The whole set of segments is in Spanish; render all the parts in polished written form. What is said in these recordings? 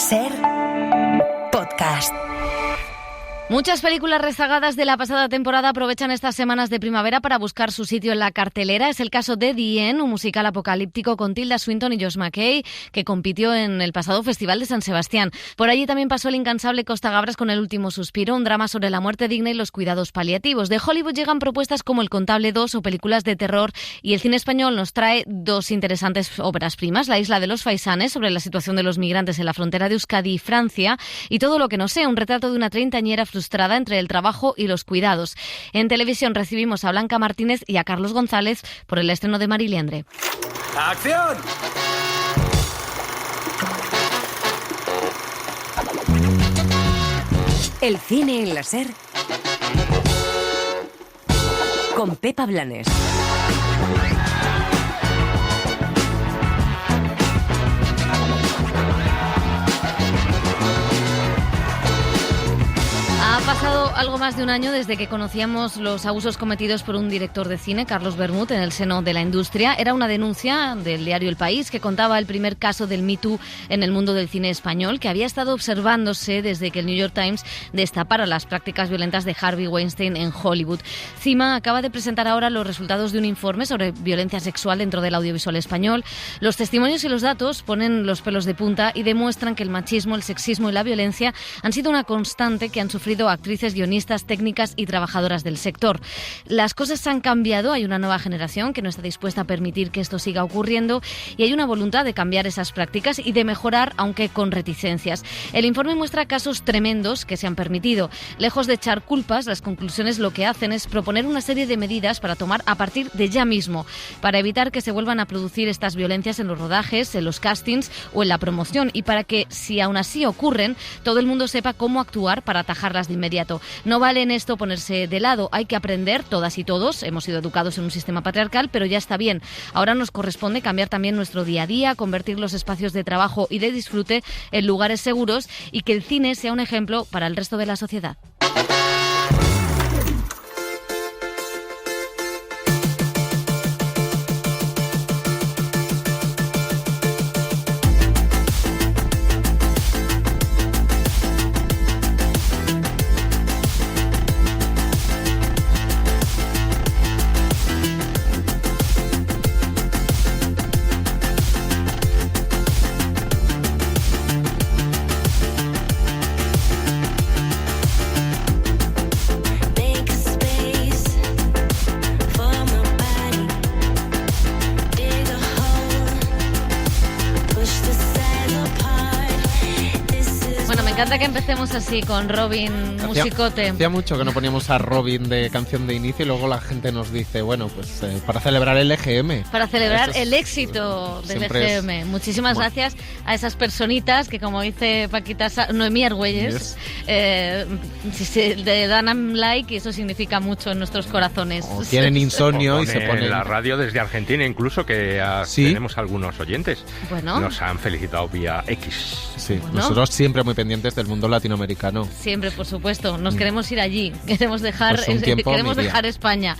Ser Podcast. Muchas películas rezagadas de la pasada temporada aprovechan estas semanas de primavera para buscar su sitio en la cartelera. Es el caso de The End, un musical apocalíptico con Tilda Swinton y Josh McKay, que compitió en el pasado Festival de San Sebastián. Por allí también pasó el incansable Costa Gabras con El último suspiro, un drama sobre la muerte digna y los cuidados paliativos. De Hollywood llegan propuestas como El contable 2 o películas de terror, y el cine español nos trae dos interesantes óperas primas: La isla de los faisanes, sobre la situación de los migrantes en la frontera de Euskadi y Francia, y Todo lo que no sé, un retrato de una treintañera frustrada entre el trabajo y los cuidados. En televisión recibimos a Blanca Martínez y a Carlos González por el estreno de Mari Leandre. ¡Acción! El cine en la Ser con Pepa Blanes. Ha pasado algo más de un año desde que conocíamos los abusos cometidos por un director de cine, Carlos Bermúdez, en el seno de la industria. Era una denuncia del diario El País que contaba el primer caso del Me Too en el mundo del cine español, que había estado observándose desde que el New York Times destapara las prácticas violentas de Harvey Weinstein en Hollywood. CIMA acaba de presentar ahora los resultados de un informe sobre violencia sexual dentro del audiovisual español. Los testimonios y los datos ponen los pelos de punta y demuestran que el machismo, el sexismo y la violencia han sido una constante que han sufrido actrices, guionistas, técnicas y trabajadoras del sector. Las cosas han cambiado, hay una nueva generación que no está dispuesta a permitir que esto siga ocurriendo, y hay una voluntad de cambiar esas prácticas y de mejorar, aunque con reticencias. El informe muestra casos tremendos que se han permitido. Lejos de echar culpas, las conclusiones lo que hacen es proponer una serie de medidas para tomar a partir de ya mismo, para evitar que se vuelvan a producir estas violencias en los rodajes, en los castings o en la promoción, y para que, si aún así ocurren, todo el mundo sepa cómo actuar para atajarlas de inmediato. No vale en esto ponerse de lado, hay que aprender, todas y todos. Hemos sido educados en un sistema patriarcal, pero ya está bien. Ahora nos corresponde cambiar también nuestro día a día, convertir los espacios de trabajo y de disfrute en lugares seguros, y que el cine sea un ejemplo para el resto de la sociedad. Me encanta que empecemos así con Robin, musicote. Hacía mucho que no poníamos a Robin de canción de inicio, y luego la gente nos dice, bueno, pues para celebrar el EGM. Para celebrar el éxito del EGM. Muchísimas gracias a esas personitas que, como dice Paquita, Noemí Argüelles, le dan like, y eso significa mucho en nuestros corazones. O tienen insomnio y se ponen en la radio desde Argentina, incluso, que tenemos algunos oyentes. Bueno. Nos han felicitado vía X. Sí, bueno. Nosotros siempre muy pendientes del mundo latinoamericano. Siempre, por supuesto. Nos queremos ir allí. Queremos dejar, pues dejar España.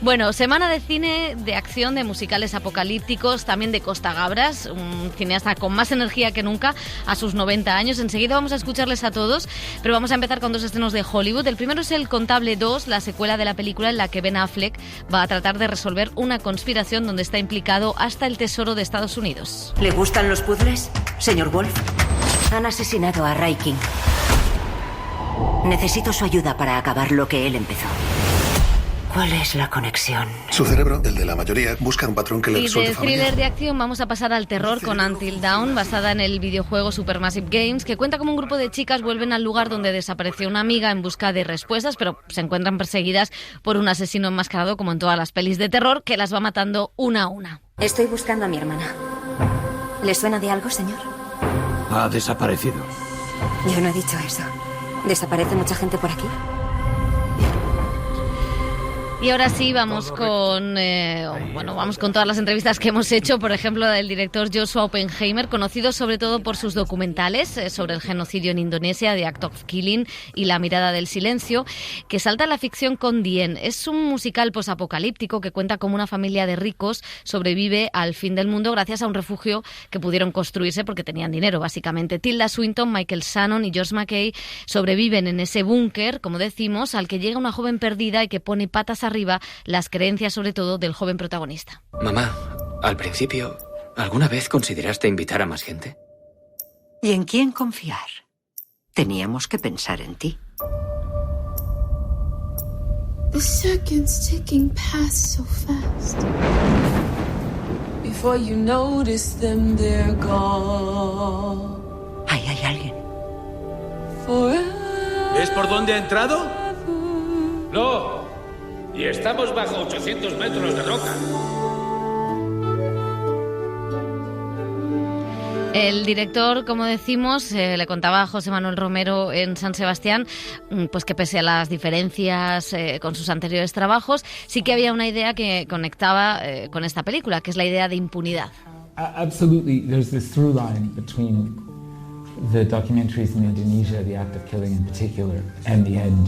Bueno, semana de cine, de acción, de musicales apocalípticos, también de Costa Gabras, un cineasta con más energía que nunca a sus 90 años. Enseguida vamos a escucharles a todos, pero vamos a empezar con dos estrenos de Hollywood. El primero es El contable 2, la secuela de la película en la que Ben Affleck va a tratar de resolver una conspiración donde está implicado hasta el Tesoro de Estados Unidos. ¿Le gustan los puzzles, señor Wolf? Han asesinado a Ray King. Necesito su ayuda para acabar lo que él empezó. ¿Cuál es la conexión? Su cerebro, el de la mayoría, busca un patrón que le resulte familiar. Y de thriller de acción vamos a pasar al terror con Until Dawn, basada en el videojuego Supermassive Games, que cuenta cómo un grupo de chicas vuelven al lugar donde desapareció una amiga en busca de respuestas, pero se encuentran perseguidas por un asesino enmascarado, como en todas las pelis de terror, que las va matando una a una. Estoy buscando a mi hermana. ¿Le suena de algo, señor? Ha desaparecido. Yo no he dicho eso. ¿Desaparece mucha gente por aquí? Y ahora sí, vamos con todas las entrevistas que hemos hecho, por ejemplo, del director Joshua Oppenheimer, conocido sobre todo por sus documentales sobre el genocidio en Indonesia, The Act of Killing y La mirada del silencio, que salta a la ficción con The End. Es un musical posapocalíptico que cuenta cómo una familia de ricos sobrevive al fin del mundo gracias a un refugio que pudieron construirse porque tenían dinero, básicamente. Tilda Swinton, Michael Shannon y George McKay sobreviven en ese búnker, como decimos, al que llega una joven perdida y que pone patas arriba las creencias, sobre todo, del joven protagonista. Mamá, al principio, ¿alguna vez consideraste invitar a más gente? ¿Y en quién confiar? Teníamos que pensar en ti. The seconds ticking past so fast. Before you notice them, they're gone. Ahí hay alguien. ¿Es por dónde ha entrado? No. Y estamos bajo 800 metros de roca. El director, como decimos, le contaba a José Manuel Romero en San Sebastián, pues que pese a las diferencias con sus anteriores trabajos, sí que había una idea que conectaba con esta película, que es la idea de impunidad. Absolutely, there's this through line between the documentaries in Indonesia, The Act of Killing in particular, and The End.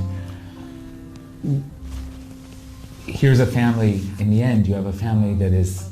Here's a family, in the end, you have a family that is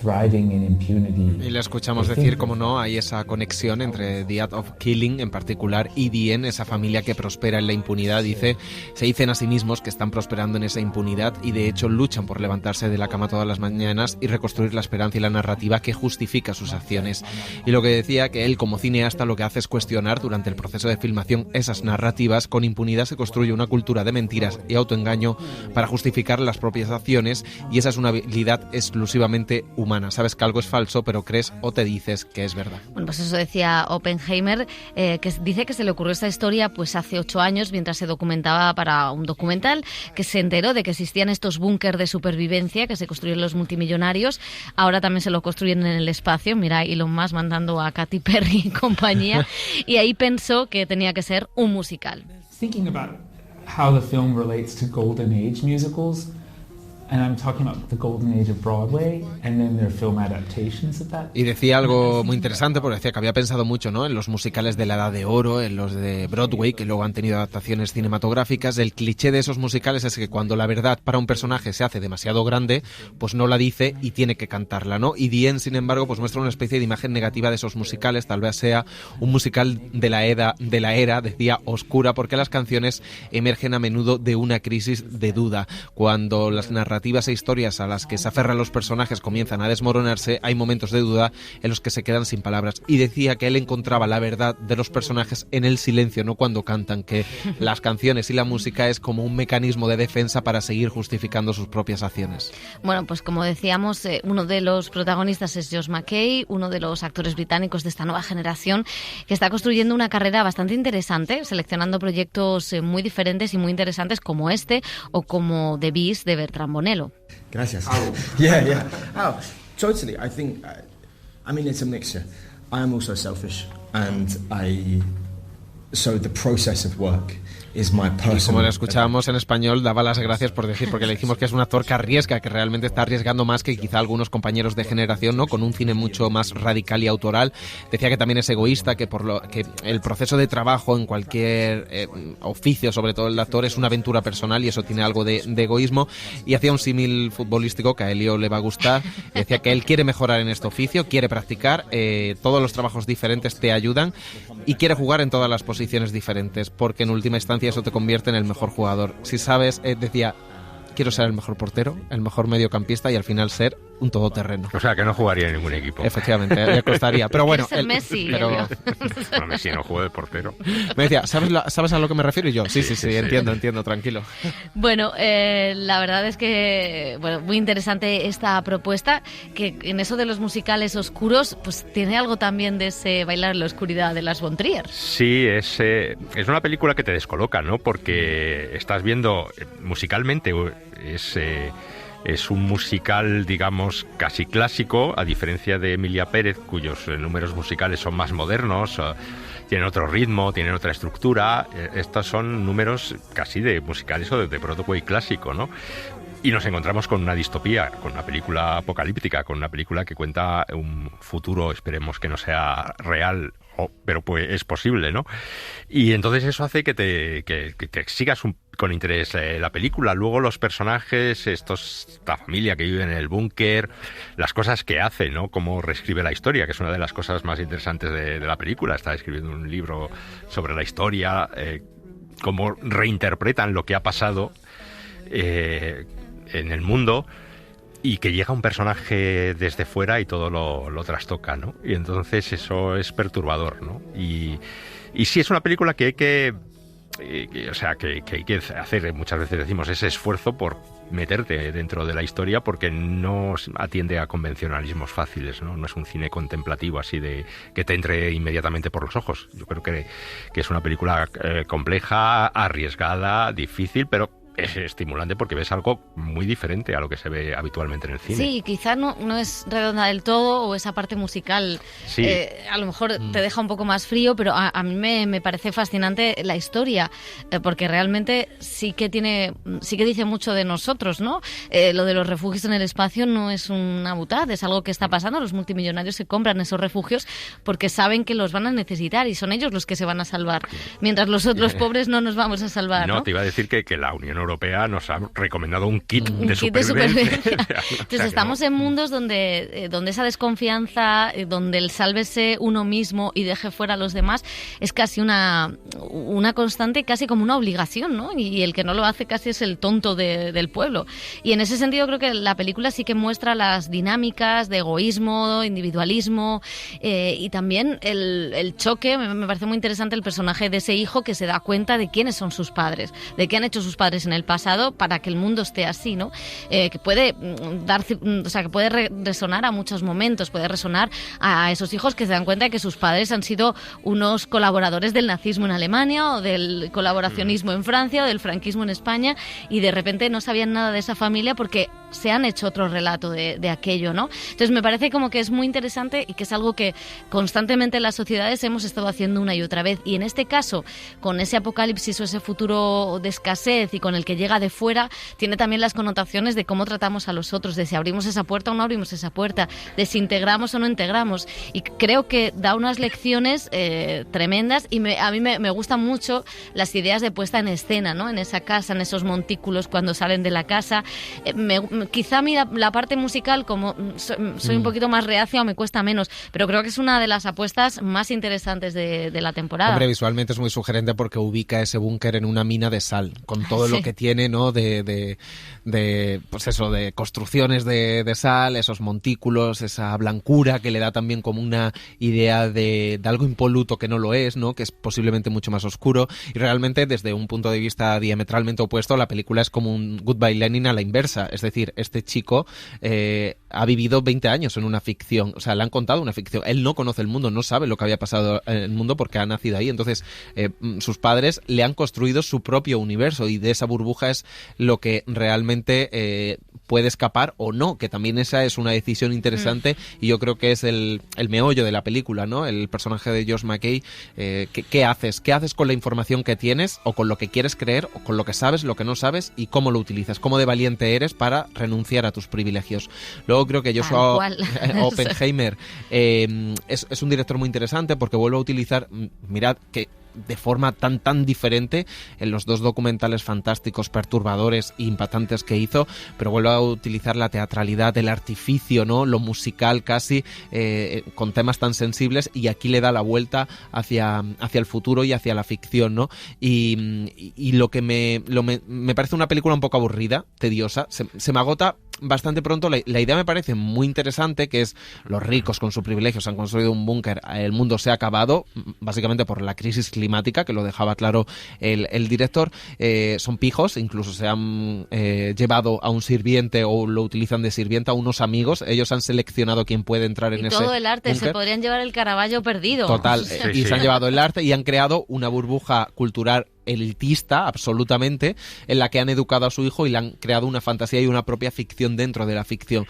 thriving in impunity. Y le escuchamos decir, como no, hay esa conexión entre The Act of Killing en particular y The End, esa familia que prospera en la impunidad. Se dicen a sí mismos que están prosperando en esa impunidad y de hecho luchan por levantarse de la cama todas las mañanas y reconstruir la esperanza y la narrativa que justifica sus acciones. Y lo que decía, que él como cineasta lo que hace es cuestionar durante el proceso de filmación esas narrativas. Con impunidad se construye una cultura de mentiras y autoengaño para justificar las propias acciones, y esa es una habilidad exclusivamente humana. Sabes que algo es falso, pero crees o te dices que es verdad. Bueno, pues eso decía Oppenheimer, que dice que se le ocurrió esta historia pues hace 8 años mientras se documentaba para un documental, que se enteró de que existían estos búnkers de supervivencia que se construyen los multimillonarios. Ahora también se lo construyen en el espacio. Mira, Elon Musk mandando a Katy Perry y compañía. Y ahí pensó que tenía que ser un musical. Thinking about how the film relates to Golden Age musicals, and I'm talking about the golden age of Broadway and then their film adaptations of that. Y decía algo muy interesante, porque decía que había pensado mucho, ¿no?, en los musicales de la Edad de Oro, en los de Broadway, que luego han tenido adaptaciones cinematográficas. El cliché de esos musicales es que cuando la verdad para un personaje se hace demasiado grande, pues no la dice y tiene que cantarla, ¿no? Y The End, sin embargo, pues muestra una especie de imagen negativa de esos musicales. Tal vez sea un musical de la era, decía, oscura, porque las canciones emergen a menudo de una crisis de duda. Cuando las narrativas e historias a las que se aferran los personajes comienzan a desmoronarse, hay momentos de duda en los que se quedan sin palabras. Y decía que él encontraba la verdad de los personajes en el silencio, no cuando cantan, que las canciones y la música es como un mecanismo de defensa para seguir justificando sus propias acciones. Bueno, pues como decíamos, uno de los protagonistas es George McKay, uno de los actores británicos de esta nueva generación, que está construyendo una carrera bastante interesante, seleccionando proyectos muy diferentes y muy interesantes como este o como The Beast de Bertrand Bonello. Gracias. Yeah. Oh, totally. I think, it's a mixture. I am also selfish, and so the process of work is my personal. Y como le escuchábamos en español, daba las gracias por decir, porque le dijimos que es un actor que arriesga, que realmente está arriesgando más que quizá algunos compañeros de generación, ¿no?, con un cine mucho más radical y autoral. Decía que también es egoísta, que que el proceso de trabajo en cualquier oficio, sobre todo el de actor, es una aventura personal y eso tiene algo de egoísmo. Y hacía un símil futbolístico que a Elio le va a gustar. Decía que él quiere mejorar en este oficio, quiere practicar, todos los trabajos diferentes te ayudan y quiere jugar en todas las posiciones diferentes, porque en última instancia eso te convierte en el mejor jugador. Si sabes, decía, quiero ser el mejor portero, el mejor mediocampista y al final ser un todoterreno. O sea, que no jugaría en ningún equipo. Efectivamente, le costaría. Pero bueno, Messi. Bueno, Messi no juega de portero. Me decía, ¿sabes a lo que me refiero? Y yo, sí, entiendo, tranquilo. Bueno, la verdad es que, muy interesante esta propuesta, que en eso de los musicales oscuros, pues tiene algo también de ese bailar en la oscuridad de Lars von Trier. Sí, es una película que te descoloca, ¿no? Porque estás viendo musicalmente, es un musical, digamos, casi clásico, a diferencia de Emilia Pérez, cuyos números musicales son más modernos, tienen otro ritmo, tienen otra estructura. Estos son números casi de musicales o de Broadway clásico, ¿no? Y nos encontramos con una distopía, con una película apocalíptica, con una película que cuenta un futuro, esperemos que no sea real, pero pues es posible, ¿no? Y entonces eso hace que te sigas con interés la película. Luego los personajes, esta familia que vive en el búnker, las cosas que hace, ¿no? Cómo reescribe la historia, que es una de las cosas más interesantes de la película. Está escribiendo un libro sobre la historia, cómo reinterpretan lo que ha pasado en el mundo, y que llega un personaje desde fuera y todo lo trastoca, ¿no? Y entonces eso es perturbador, ¿no? Y sí, es una película que hay que hay que hacer, muchas veces decimos, ese esfuerzo por meterte dentro de la historia, porque no atiende a convencionalismos fáciles, ¿no? No es un cine contemplativo así de que te entre inmediatamente por los ojos. Yo creo que es una película compleja, arriesgada, difícil, pero es estimulante porque ves algo muy diferente a lo que se ve habitualmente en el cine. Sí, quizás no es redonda del todo, o esa parte musical sí. A lo mejor te deja un poco más frío, pero a mí me parece fascinante la historia, porque realmente sí que dice mucho de nosotros, ¿no? Lo de los refugios en el espacio no es una butad, es algo que está pasando. Los multimillonarios se compran esos refugios porque saben que los van a necesitar y son ellos los que se van a salvar, mientras los pobres no nos vamos a salvar, ¿no? Te iba a decir que la Unión Europea nos ha recomendado un kit de supervivencia. Entonces estamos en mundos donde esa desconfianza, donde el sálvese uno mismo y deje fuera a los demás, es casi una constante, casi como una obligación, ¿no? Y el que no lo hace casi es el tonto del pueblo. Y en ese sentido creo que la película sí que muestra las dinámicas de egoísmo, individualismo, y también el choque. Me parece muy interesante el personaje de ese hijo que se da cuenta de quiénes son sus padres, de qué han hecho sus padres en el pasado para que el mundo esté así, ¿no? Que puede que puede resonar a muchos momentos, puede resonar a esos hijos que se dan cuenta de que sus padres han sido unos colaboradores del nazismo en Alemania, o del colaboracionismo en Francia, o del franquismo en España, y de repente no sabían nada de esa familia porque se han hecho otro relato de aquello, ¿no? Entonces me parece como que es muy interesante y que es algo que constantemente en las sociedades hemos estado haciendo una y otra vez, y en este caso, con ese apocalipsis o ese futuro de escasez y con el que llega de fuera, tiene también las connotaciones de cómo tratamos a los otros, de si abrimos esa puerta o no abrimos esa puerta, de si integramos o no integramos, y creo que da unas lecciones tremendas, y a mí me gustan mucho las ideas de puesta en escena, ¿no? En esa casa, en esos montículos cuando salen de la casa. Quizá a mí la parte musical, como soy un poquito más reacia o me cuesta menos, pero creo que es una de las apuestas más interesantes de la temporada. Hombre, visualmente es muy sugerente porque ubica ese búnker en una mina de sal, con todo lo que tiene, ¿no? De pues eso, de construcciones de sal, esos montículos, esa blancura que le da también como una idea de algo impoluto que no lo es, ¿no? Que es posiblemente mucho más oscuro, y realmente desde un punto de vista diametralmente opuesto, la película es como un Goodbye Lenin a la inversa. Es decir, este chico ha vivido 20 años en una ficción, o sea, le han contado una ficción. Él no conoce el mundo, no sabe lo que había pasado en el mundo porque ha nacido ahí. Entonces sus padres le han construido su propio universo, y de esa burbuja es lo que realmente puede escapar o no, que también esa es una decisión interesante, y yo creo que es el meollo de la película, ¿no? El personaje de Josh McKay, ¿qué haces? ¿Qué haces con la información que tienes, o con lo que quieres creer, o con lo que sabes, lo que no sabes, y cómo lo utilizas? ¿Cómo de valiente eres para renunciar a tus privilegios? Luego creo que Joshua Oppenheimer es un director muy interesante porque vuelve a utilizar, mirad que de forma tan diferente en los dos documentales fantásticos, perturbadores e impactantes que hizo, pero vuelve a utilizar la teatralidad, el artificio, ¿no? Lo musical casi, con temas tan sensibles, y aquí le da la vuelta hacia el futuro y hacia la ficción, ¿no? Y lo que me parece una película un poco aburrida, tediosa, se me agota bastante pronto. La idea me parece muy interesante, que es los ricos con sus privilegios han construido un búnker, el mundo se ha acabado básicamente por la crisis climática, que lo dejaba claro el director. Son pijos, incluso se han llevado a un sirviente, o lo utilizan de sirvienta, a unos amigos. Ellos han seleccionado quién puede entrar en ese todo el arte búnker. Se podrían llevar el Caravaggio perdido. Total, y se han llevado el arte y han creado una burbuja cultural elitista, absolutamente, en la que han educado a su hijo y le han creado una fantasía y una propia ficción dentro de la ficción.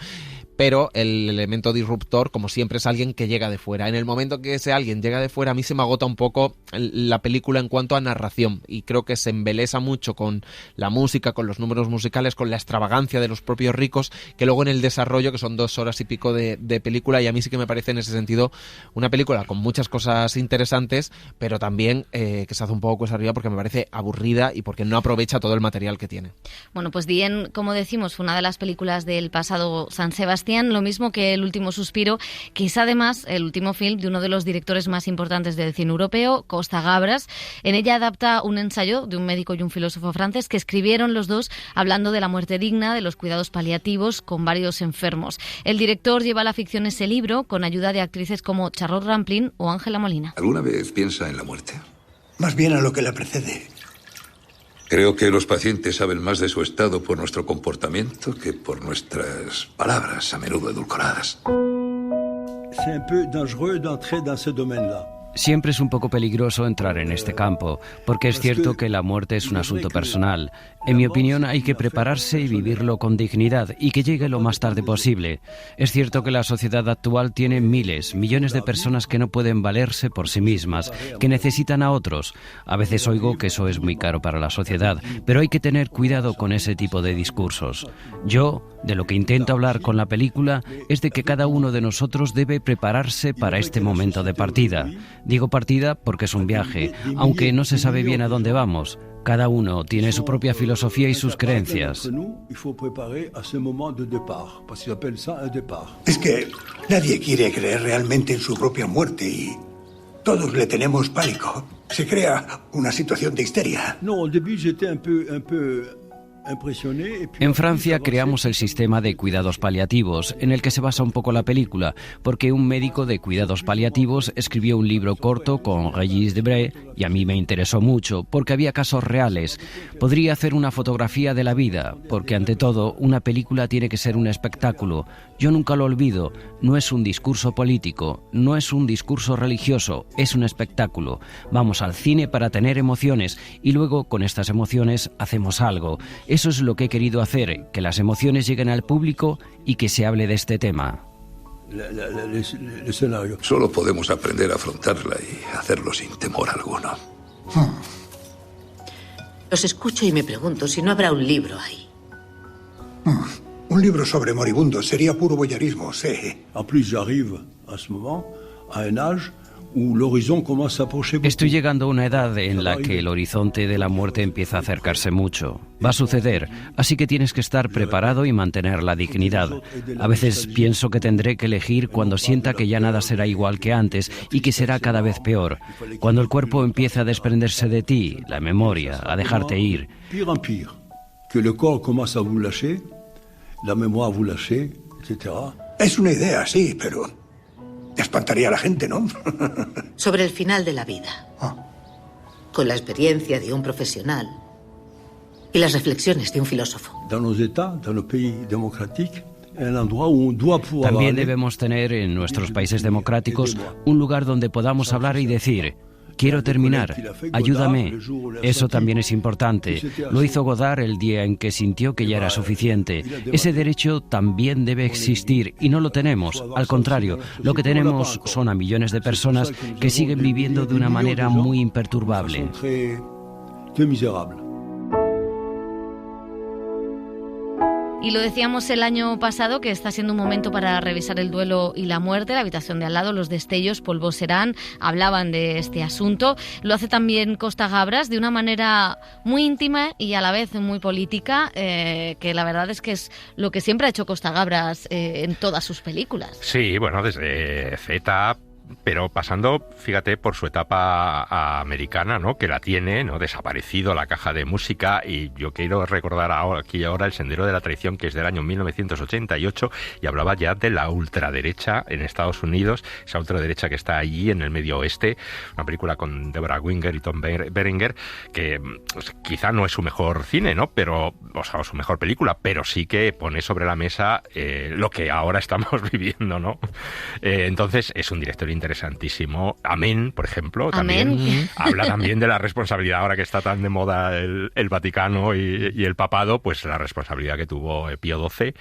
pero el elemento disruptor, como siempre, es alguien que llega de fuera. En el momento que ese alguien llega de fuera, a mí se me agota un poco la película en cuanto a narración, y creo que se embelesa mucho con la música, con los números musicales, con la extravagancia de los propios ricos, que luego en el desarrollo, que son 2 horas y pico de película, y a mí sí que me parece en ese sentido una película con muchas cosas interesantes, pero también que se hace un poco cuesta arriba porque me parece aburrida y porque no aprovecha todo el material que tiene. Bueno, pues Dien, como decimos, fue una de las películas del pasado San Sebastián, lo mismo que El último suspiro, que es además el último film de uno de los directores más importantes del cine europeo, Costa Gabras. En ella adapta un ensayo de un médico y un filósofo francés que escribieron los dos hablando de la muerte digna, de los cuidados paliativos con varios enfermos. El director lleva a la ficción ese libro con ayuda de actrices como Charlotte Rampling o Ángela Molina. ¿Alguna vez piensa en la muerte? Más bien a lo que la precede. Creo que los pacientes saben más de su estado por nuestro comportamiento que por nuestras palabras, a menudo edulcoradas. C'est un peu dangereux d'entrer dans ce domaine-là. Siempre es un poco peligroso entrar en este campo, porque es cierto que la muerte es un asunto personal. En mi opinión, hay que prepararse y vivirlo con dignidad y que llegue lo más tarde posible. Es cierto que la sociedad actual tiene miles, millones de personas que no pueden valerse por sí mismas, que necesitan a otros. A veces oigo que eso es muy caro para la sociedad, pero hay que tener cuidado con ese tipo de discursos. Yo, de lo que intento hablar con la película, es de que cada uno de nosotros debe prepararse para este momento de partida. Digo partida porque es un viaje, aunque no se sabe bien a dónde vamos. Cada uno tiene su propia filosofía y sus creencias. Es que nadie quiere creer realmente en su propia muerte y todos le tenemos pánico. Se crea una situación de histeria. En Francia creamos el sistema de cuidados paliativos, en el que se basa un poco la película, porque un médico de cuidados paliativos escribió un libro corto con Régis Debray, y a mí me interesó mucho, porque había casos reales. Podría hacer una fotografía de la vida, porque ante todo, una película tiene que ser un espectáculo. Yo nunca lo olvido, no es un discurso político, no es un discurso religioso, es un espectáculo. Vamos al cine para tener emociones, y luego con estas emociones hacemos algo. Eso es lo que he querido hacer, que las emociones lleguen al público y que se hable de este tema. Solo podemos aprender a afrontarla y hacerlo sin temor alguno. Los escucho y me pregunto si no habrá un libro ahí. Un libro sobre moribundos sería puro voyeurismo, sí. En plus, j'arrive à ce moment à un âge où l'horizon commence à approcher beaucoup. Estoy llegando a una edad en la que el horizonte de la muerte empieza a acercarse mucho. Va a suceder, así que tienes que estar preparado y mantener la dignidad. A veces pienso que tendré que elegir cuando sienta que ya nada será igual que antes y que será cada vez peor. Cuando el cuerpo empieza a desprenderse de ti, la memoria, a dejarte ir. Pire en pire. Que le corps commence à vous lâcher, la mémoire vous lâcher, etc. Es una idea, sí, pero espantaría a la gente, ¿no? Sobre el final de la vida. Con la experiencia de un profesional y las reflexiones de un filósofo. Dans nos États, dans nos pays démocratiques, un endroit où on doit pouvoir También debemos tener en nuestros países democráticos un lugar donde podamos hablar y decir: quiero terminar, ayúdame. Eso también es importante. Lo hizo Godard el día en que sintió que ya era suficiente. Ese derecho también debe existir y no lo tenemos. Al contrario, lo que tenemos son a millones de personas que siguen viviendo de una manera muy imperturbable. Y lo decíamos el año pasado, que está siendo un momento para revisar el duelo y la muerte. La habitación de al lado, los destellos, Polvo Serán, hablaban de este asunto. Lo hace también Costa Gabras de una manera muy íntima y a la vez muy política, que la verdad es que es lo que siempre ha hecho Costa Gabras en todas sus películas. Sí, bueno, desde Z, pero pasando, fíjate, por su etapa americana, ¿no? Que la tiene, ¿no? Desaparecido la caja de música, y yo quiero recordar aquí ahora El Sendero de la Traición, que es del año 1988, y hablaba ya de la ultraderecha en Estados Unidos, esa ultraderecha que está allí en el medio oeste, una película con Deborah Winger y Tom Berenger, que quizá no es su mejor cine, ¿no? Pero, o sea, su mejor película, pero sí que pone sobre la mesa lo que ahora estamos viviendo, ¿no? Entonces, es un director interesantísimo. Amén, por ejemplo, también habla también de la responsabilidad, ahora que está tan de moda el Vaticano y el papado, pues la responsabilidad que tuvo Pío XII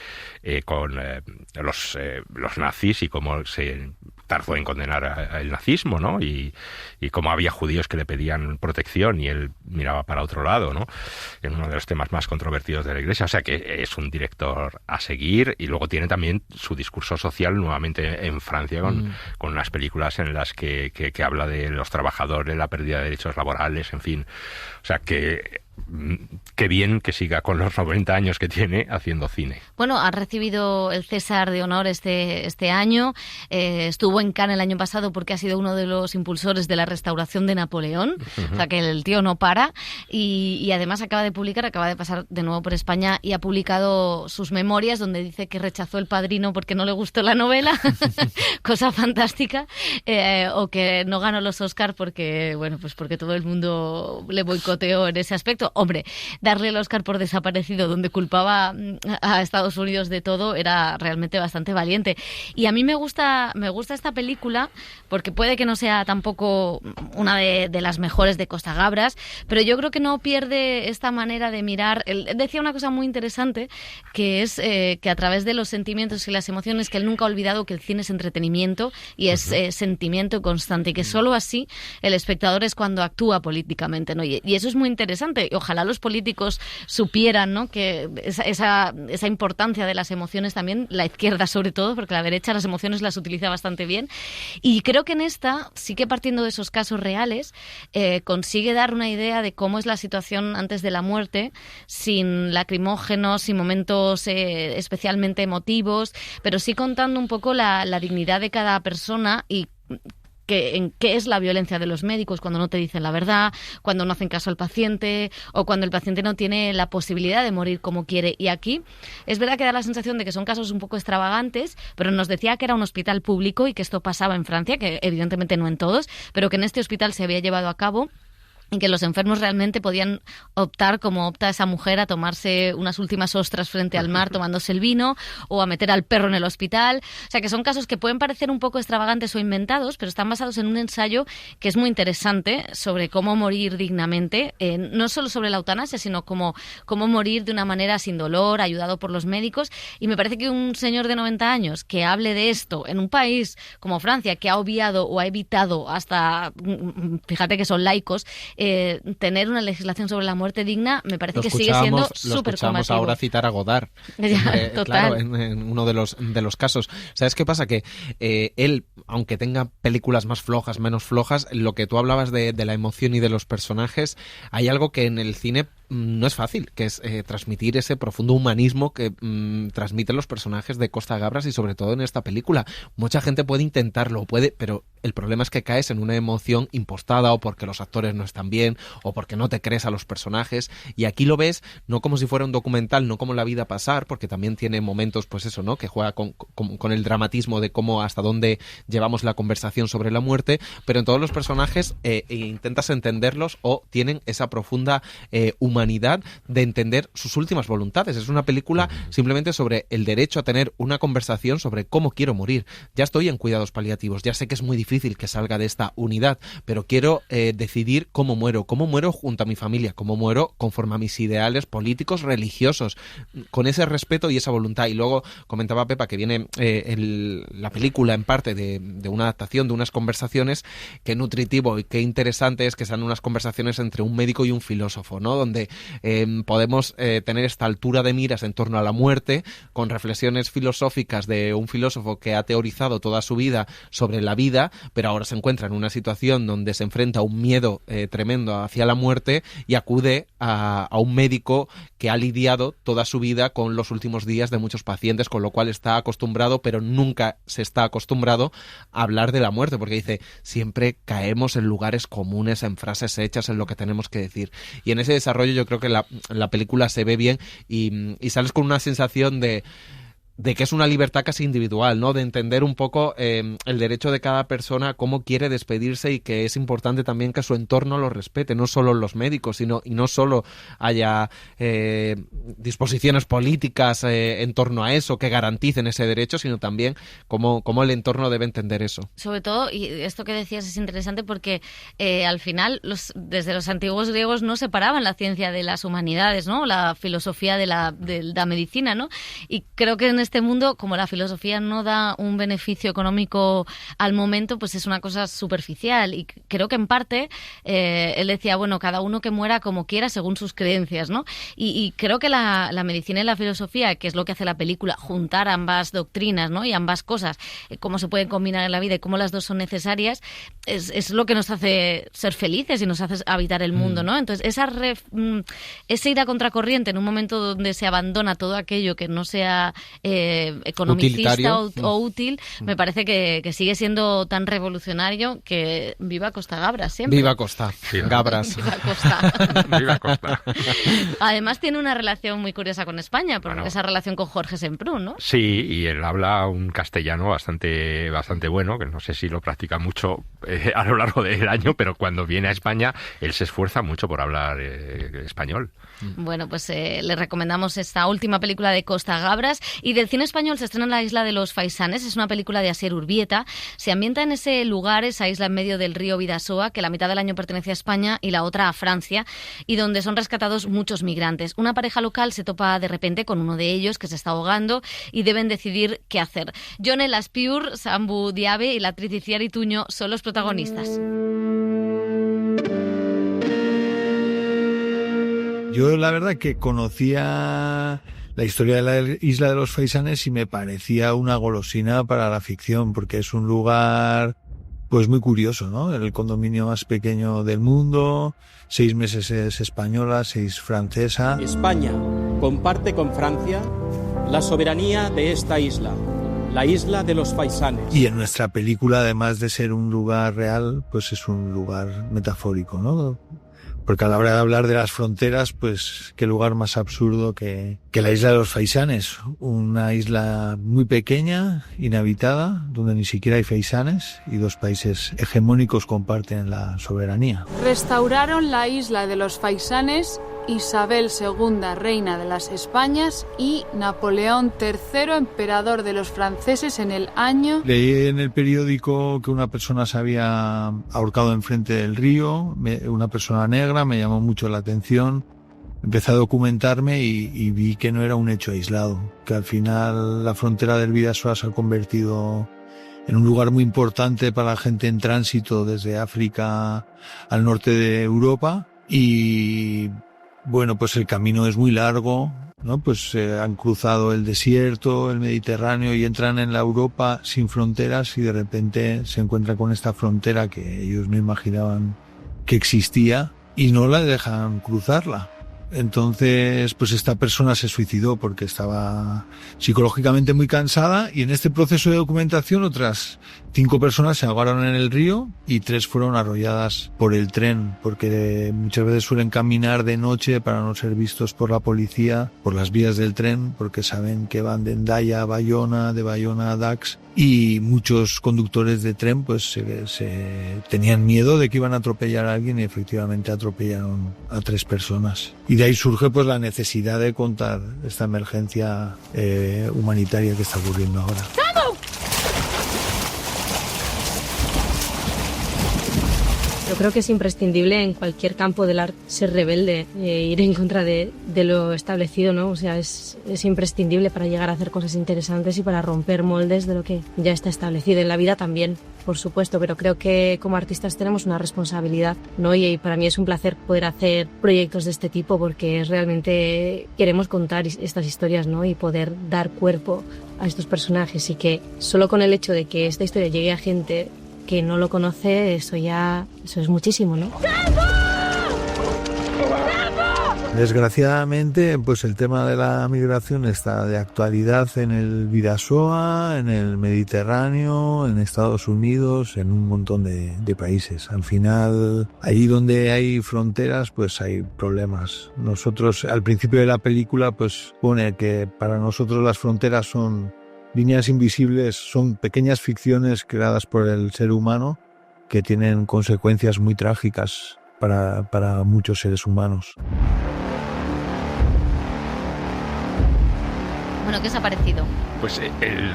con los nazis y cómo se tardó en condenar el nazismo, ¿no? Y cómo había judíos que le pedían protección y él miraba para otro lado, ¿no? En uno de los temas más controvertidos de la Iglesia. O sea que es un director a seguir, y luego tiene también su discurso social nuevamente en Francia con unas películas en las que habla de los trabajadores, la pérdida de derechos laborales, en fin. O sea que qué bien que siga con los 90 años que tiene haciendo cine. Bueno, ha recibido el César de Honor este año. Estuvo en Cannes el año pasado porque ha sido uno de los impulsores de la restauración de Napoleón. O sea que el tío no para. Y además acaba de pasar de nuevo por España y ha publicado sus memorias donde dice que rechazó El Padrino porque no le gustó la novela. Cosa fantástica. O que no ganó los Oscar porque todo el mundo le boicoteó en ese aspecto. Hombre, darle el Oscar por Desaparecido, donde culpaba a Estados Unidos de todo, era realmente bastante valiente. Y a mí me gusta esta película porque puede que no sea tampoco una de las mejores de Costa Gabras, pero yo creo que no pierde esta manera de mirar. Él decía una cosa muy interesante, que es que a través de los sentimientos y las emociones, que él nunca ha olvidado que el cine es entretenimiento y es sentimiento constante, y que solo así el espectador es cuando actúa políticamente, ¿no? Y eso es muy interesante. Ojalá los políticos supieran, ¿no?, que esa importancia de las emociones también, la izquierda sobre todo, porque la derecha las emociones las utiliza bastante bien. Y creo que en esta, sí que partiendo de esos casos reales, consigue dar una idea de cómo es la situación antes de la muerte, sin lacrimógenos, sin momentos especialmente emotivos, pero sí contando un poco la dignidad de cada persona y en qué es la violencia de los médicos cuando no te dicen la verdad, cuando no hacen caso al paciente o cuando el paciente no tiene la posibilidad de morir como quiere. Y aquí es verdad que da la sensación de que son casos un poco extravagantes, pero nos decía que era un hospital público y que esto pasaba en Francia, que evidentemente no en todos, pero que en este hospital se había llevado a cabo, en que los enfermos realmente podían optar, como opta esa mujer, a tomarse unas últimas ostras frente al mar tomándose el vino, o a meter al perro en el hospital. O sea, que son casos que pueden parecer un poco extravagantes o inventados, pero están basados en un ensayo que es muy interesante sobre cómo morir dignamente, no solo sobre la eutanasia, sino cómo morir de una manera sin dolor, ayudado por los médicos. Y me parece que un señor de 90 años que hable de esto en un país como Francia, que ha obviado o ha evitado hasta, fíjate que son laicos, tener una legislación sobre la muerte digna, me parece que sigue siendo súper combativo. Ahora citar a Godard, claro, en uno de los casos. ¿Sabes qué pasa? Que él, aunque tenga películas más flojas, menos flojas, lo que tú hablabas de la emoción y de los personajes, hay algo que en el cine no es fácil, que es transmitir ese profundo humanismo que transmiten los personajes de Costa Gabras, y sobre todo en esta película. Mucha gente puede intentarlo, pero el problema es que caes en una emoción impostada, o porque los actores no están bien, o porque no te crees a los personajes, y aquí lo ves no como si fuera un documental, no como La vida pasar, porque también tiene momentos, pues eso, ¿no?, que juega con el dramatismo de cómo, hasta dónde llevamos la conversación sobre la muerte, pero en todos los personajes intentas entenderlos, o tienen esa profunda humanidad de entender sus últimas voluntades. Es una película simplemente sobre el derecho a tener una conversación sobre cómo quiero morir. Ya estoy en cuidados paliativos, ya sé que es muy difícil que salga de esta unidad, pero quiero decidir cómo muero junto a mi familia, cómo muero conforme a mis ideales políticos, religiosos, con ese respeto y esa voluntad. Y luego comentaba Pepa que viene la película en parte de una adaptación, de unas conversaciones. Qué nutritivo y qué interesante es que sean unas conversaciones entre un médico y un filósofo, ¿no?, donde podemos tener esta altura de miras en torno a la muerte, con reflexiones filosóficas de un filósofo que ha teorizado toda su vida sobre la vida, pero ahora se encuentra en una situación donde se enfrenta a un miedo tremendo hacia la muerte, y acude a un médico que ha lidiado toda su vida con los últimos días de muchos pacientes, con lo cual está acostumbrado, pero nunca se está acostumbrado a hablar de la muerte, porque dice, siempre caemos en lugares comunes, en frases hechas, en lo que tenemos que decir. Y en ese desarrollo yo creo que la película se ve bien, y sales con una sensación de que es una libertad casi individual, ¿no? De entender un poco el derecho de cada persona, cómo quiere despedirse, y que es importante también que su entorno lo respete, no solo los médicos, y no solo haya disposiciones políticas en torno a eso que garanticen ese derecho, sino también cómo el entorno debe entender eso. Sobre todo, y esto que decías es interesante porque al final desde los antiguos griegos no separaban la ciencia de las humanidades, ¿no? La filosofía de la medicina, ¿no? Y creo que en este mundo, como la filosofía no da un beneficio económico al momento, pues es una cosa superficial, y creo que en parte él decía, bueno, cada uno que muera como quiera según sus creencias, ¿no? Y creo que la medicina y la filosofía, que es lo que hace la película, juntar ambas doctrinas, ¿no? Y ambas cosas, cómo se pueden combinar en la vida y cómo las dos son necesarias, es lo que nos hace ser felices y nos hace habitar el mundo, ¿no? Entonces, ese ir a contracorriente en un momento donde se abandona todo aquello que no sea economicista o útil, me parece que sigue siendo tan revolucionario que viva Costa Gabras siempre. Viva Costa Gabras. Viva Costa. Viva Costa. Además tiene una relación muy curiosa con España, porque esa relación con Jorge Semprún, ¿no? Sí, y él habla un castellano bastante bueno, que no sé si lo practica mucho a lo largo del año, pero cuando viene a España él se esfuerza mucho por hablar español. Bueno, pues le recomendamos esta última película de Costa Gabras. Y del cine español se estrena en La isla de los Faisanes. Es una película de Asier Urbieta. Se ambienta en ese lugar, esa isla en medio del río Bidasoa, que la mitad del año pertenece a España y la otra a Francia, y donde son rescatados muchos migrantes. Una pareja local se topa de repente con uno de ellos que se está ahogando y deben decidir qué hacer. Jon Elaspiur, Sambu Diabe y la actriz Itziar Ituño son los protagonistas. Yo la verdad que conocía la historia de la isla de los Faisanes y me parecía una golosina para la ficción, porque es un lugar pues muy curioso, ¿no? El condominio más pequeño del mundo, 6 meses es española, 6 francesa. España comparte con Francia la soberanía de esta isla, la isla de los Faisanes. Y en nuestra película, además de ser un lugar real, pues es un lugar metafórico, ¿no? Porque a la hora de hablar de las fronteras, pues qué lugar más absurdo que la isla de los Faisanes, una isla muy pequeña, inhabitada, donde ni siquiera hay faisanes, y 2 países hegemónicos comparten la soberanía. Restauraron la isla de los Faisanes Isabel II, reina de las Españas, y Napoleón III, emperador de los franceses en el año... Leí en el periódico que una persona se había ahorcado enfrente del río, una persona negra, me llamó mucho la atención. Empecé a documentarme y vi que no era un hecho aislado, que al final la frontera del Bidasoa se ha convertido en un lugar muy importante para la gente en tránsito desde África al norte de Europa. Y bueno, pues el camino es muy largo, ¿no? Pues han cruzado el desierto, el Mediterráneo, y entran en la Europa sin fronteras, y de repente se encuentran con esta frontera que ellos no imaginaban que existía y no la dejan cruzarla. Entonces, pues esta persona se suicidó porque estaba psicológicamente muy cansada, y en este proceso de documentación otras 5 personas se ahogaron en el río y 3 fueron arrolladas por el tren, porque muchas veces suelen caminar de noche para no ser vistos por la policía por las vías del tren, porque saben que van de Hendaya a Bayona, de Bayona a Dax, y muchos conductores de tren pues se tenían miedo de que iban a atropellar a alguien, y efectivamente atropellaron a 3 personas. Y de ahí surge pues la necesidad de contar esta emergencia humanitaria que está ocurriendo ahora. Yo creo que es imprescindible en cualquier campo del arte ser rebelde, ir en contra de lo establecido, ¿no? O sea, es imprescindible para llegar a hacer cosas interesantes y para romper moldes de lo que ya está establecido. En la vida también, por supuesto, pero creo que como artistas tenemos una responsabilidad, ¿no? Y para mí es un placer poder hacer proyectos de este tipo, porque realmente queremos contar estas historias, ¿no? Y poder dar cuerpo a estos personajes, y que solo con el hecho de que esta historia llegue a gente que no lo conoce, eso es muchísimo, ¿no? Desgraciadamente, pues el tema de la migración está de actualidad en el Bidasoa, en el Mediterráneo, en Estados Unidos, en un montón de países. Al final, ahí donde hay fronteras, pues hay problemas. Nosotros, al principio de la película, pues pone que para nosotros las fronteras son líneas invisibles, son pequeñas ficciones creadas por el ser humano que tienen consecuencias muy trágicas para muchos seres humanos. Bueno, ¿qué os ha parecido? Pues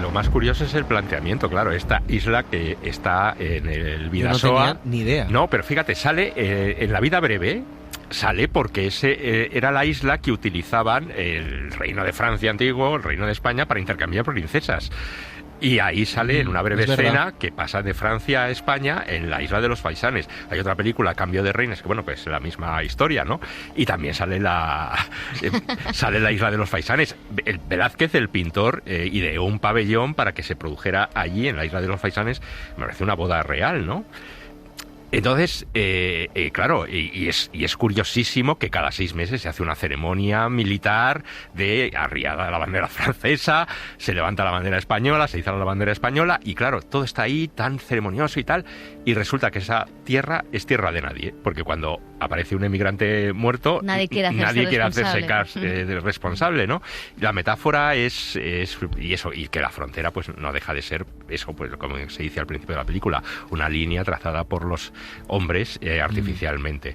lo más curioso es el planteamiento, claro, esta isla que está en el Bidasoa. Yo no tenía ni idea. No, pero fíjate, sale en La vida breve, sale porque ese era la isla que utilizaban el reino de Francia antiguo, el reino de España, para intercambiar princesas. Y ahí sale en una breve escena que pasa de Francia a España en la isla de los Faisanes. Hay otra película, Cambio de Reinas, que bueno, pues es la misma historia, ¿no? Y también sale la isla de los Faisanes. Velázquez, el pintor, ideó un pabellón para que se produjera allí, en la isla de los Faisanes. Me parece una boda real, ¿no? Entonces, claro, y es curiosísimo que cada 6 meses se hace una ceremonia militar de arriada de la bandera francesa, se levanta la bandera española, se iza la bandera española, y claro, todo está ahí tan ceremonioso y tal, y resulta que esa tierra es tierra de nadie, porque cuando aparece un emigrante muerto, nadie quiere hacerse responsable, ¿no? La metáfora es eso, y que la frontera pues no deja de ser eso, pues como se dice al principio de la película, una línea trazada por los hombres artificialmente.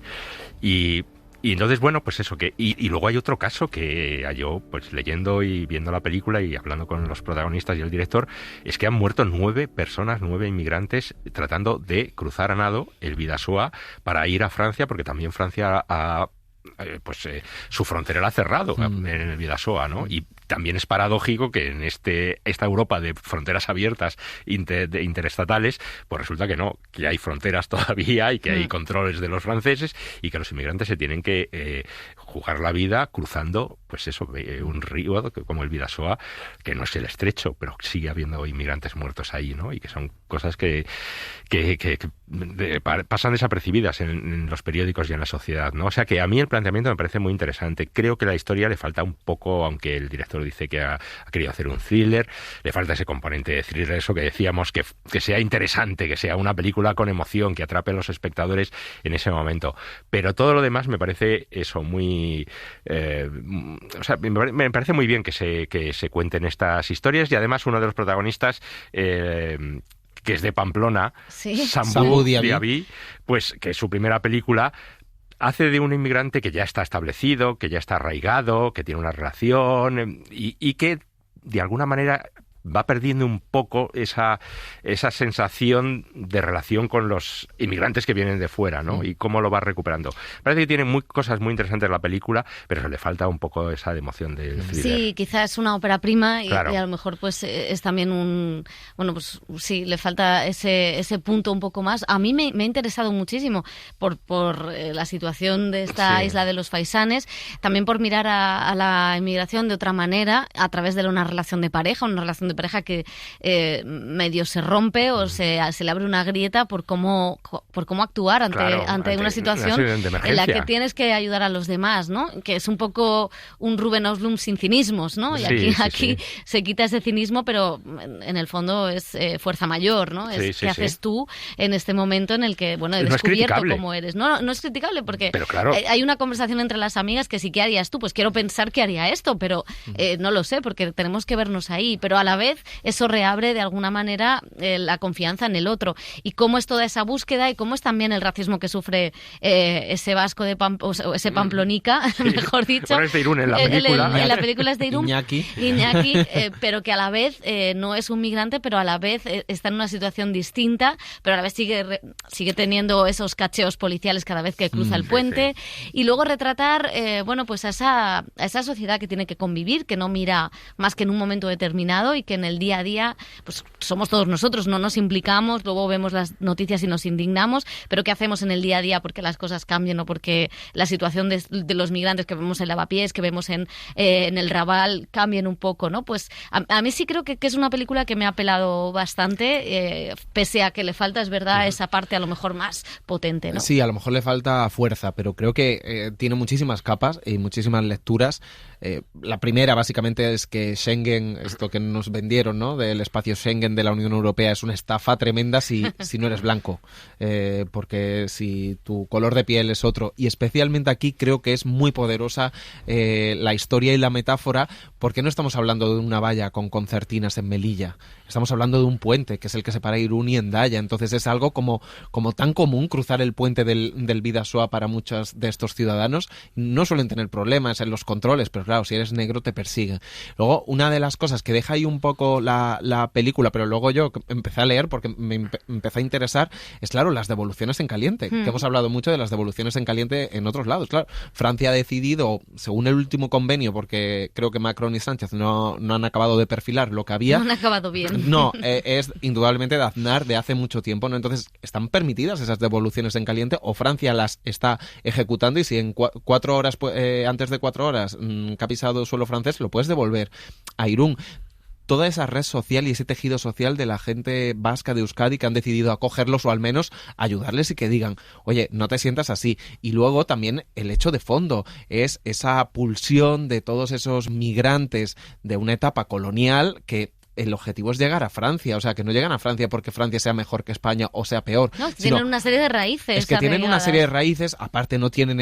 Y entonces, bueno, pues eso, y luego hay otro caso que yo, pues leyendo y viendo la película y hablando con los protagonistas y el director, es que han muerto 9 personas, 9 inmigrantes tratando de cruzar a nado el Bidasoa para ir a Francia, porque también Francia su frontera la ha cerrado en el Bidasoa, ¿no? Y también es paradójico que en esta Europa de fronteras abiertas interestatales, pues resulta que no, que hay fronteras todavía y que hay controles de los franceses y que los inmigrantes se tienen que jugar la vida cruzando, pues eso, un río como el Bidasoa, que no es el Estrecho, pero sigue habiendo inmigrantes muertos ahí, ¿no? Y que son cosas que pasan desapercibidas en los periódicos y en la sociedad, ¿no? O sea que a mí el planteamiento me parece muy interesante. Creo que la historia le falta un poco, aunque el director dice que ha querido hacer un thriller, le falta ese componente de thriller, eso que decíamos, que sea interesante, que sea una película con emoción, que atrape a los espectadores en ese momento. Pero todo lo demás me parece eso, muy... me parece muy bien que se cuenten estas historias, y además uno de los protagonistas... que es de Pamplona, Sambú Diaby, pues que es su primera película, hace de un inmigrante que ya está establecido, que ya está arraigado, que tiene una relación y que de alguna manera va perdiendo un poco esa sensación de relación con los inmigrantes que vienen de fuera, ¿no? Y cómo lo va recuperando. Parece que tiene cosas muy interesantes la película, pero se le falta un poco esa emoción del thriller. Sí, quizás es una ópera prima y, claro. Y a lo mejor pues es también pues sí, le falta ese punto un poco más. A mí me ha interesado muchísimo por la situación de esta isla de los Faisanes, también por mirar a la inmigración de otra manera, a través de una relación de pareja, pareja que medio se rompe o se le abre una grieta por cómo actuar ante una situación en la que tienes que ayudar a los demás, ¿no? Que es un poco un Ruben Östlund sin cinismos, ¿no? Y aquí se quita ese cinismo, pero en el fondo es fuerza mayor, ¿no? ¿Qué haces tú en este momento en el que, bueno, he descubierto cómo eres? No es criticable porque hay una conversación entre las amigas que sí, ¿qué harías tú? Pues quiero pensar que haría esto, pero no lo sé porque tenemos que vernos ahí, pero a la vez eso reabre de alguna manera la confianza en el otro. Y cómo es toda esa búsqueda y cómo es también el racismo que sufre ese vasco o ese pamplonica, mejor dicho. Bueno, es de Irún en la película. En la película es de Irún. Iñaki, pero que a la vez no es un migrante, pero a la vez está en una situación distinta, pero a la vez sigue teniendo esos cacheos policiales cada vez que cruza el puente. Y luego retratar, pues a esa sociedad que tiene que convivir, que no mira más que en un momento determinado y que que en el día a día pues somos todos nosotros, no nos implicamos, luego vemos las noticias y nos indignamos, pero ¿qué hacemos en el día a día porque las cosas cambien o porque la situación de los migrantes que vemos en Lavapiés, que vemos en el Raval cambien un poco, ¿no? Pues a mí sí creo que es una película que me ha apelado bastante, pese a que le falta, es verdad, esa parte a lo mejor más potente, ¿no? Sí, a lo mejor le falta fuerza, pero creo que tiene muchísimas capas y muchísimas lecturas. La primera, básicamente, es que Schengen, esto que nos vendieron, ¿no?, del espacio Schengen de la Unión Europea, es una estafa tremenda si no eres blanco, porque si tu color de piel es otro, y especialmente aquí creo que es muy poderosa la historia y la metáfora, porque no estamos hablando de una valla con concertinas en Melilla, estamos hablando de un puente, que es el que separa Irún y Hendaya. Entonces es algo como tan común cruzar el puente del Bidasoa para muchos de estos ciudadanos. No suelen tener problemas en los controles, pero claro, si eres negro te persiguen. Luego, una de las cosas que deja ahí un poco la película, pero luego yo empecé a leer porque me empecé a interesar, es claro, las devoluciones en caliente, que hemos hablado mucho de las devoluciones en caliente en otros lados. Claro, Francia ha decidido, según el último convenio, porque creo que Macron y Sánchez no han acabado de perfilar lo que había. No han acabado bien. No, es indudablemente de Aznar de hace mucho tiempo, ¿no? Entonces, están permitidas esas devoluciones en caliente, o Francia las está ejecutando, y si en 4 horas, antes de 4 horas, que ha pisado suelo francés, lo puedes devolver a Irún. Toda esa red social y ese tejido social de la gente vasca de Euskadi que han decidido acogerlos, o al menos ayudarles y que digan, oye, no te sientas así. Y luego también el hecho de fondo es esa pulsión de todos esos migrantes de una etapa colonial que el objetivo es llegar a Francia, o sea, que no llegan a Francia porque Francia sea mejor que España o sea peor. No, tienen una serie de raíces. Es que tienen una serie de raíces, aparte no tienen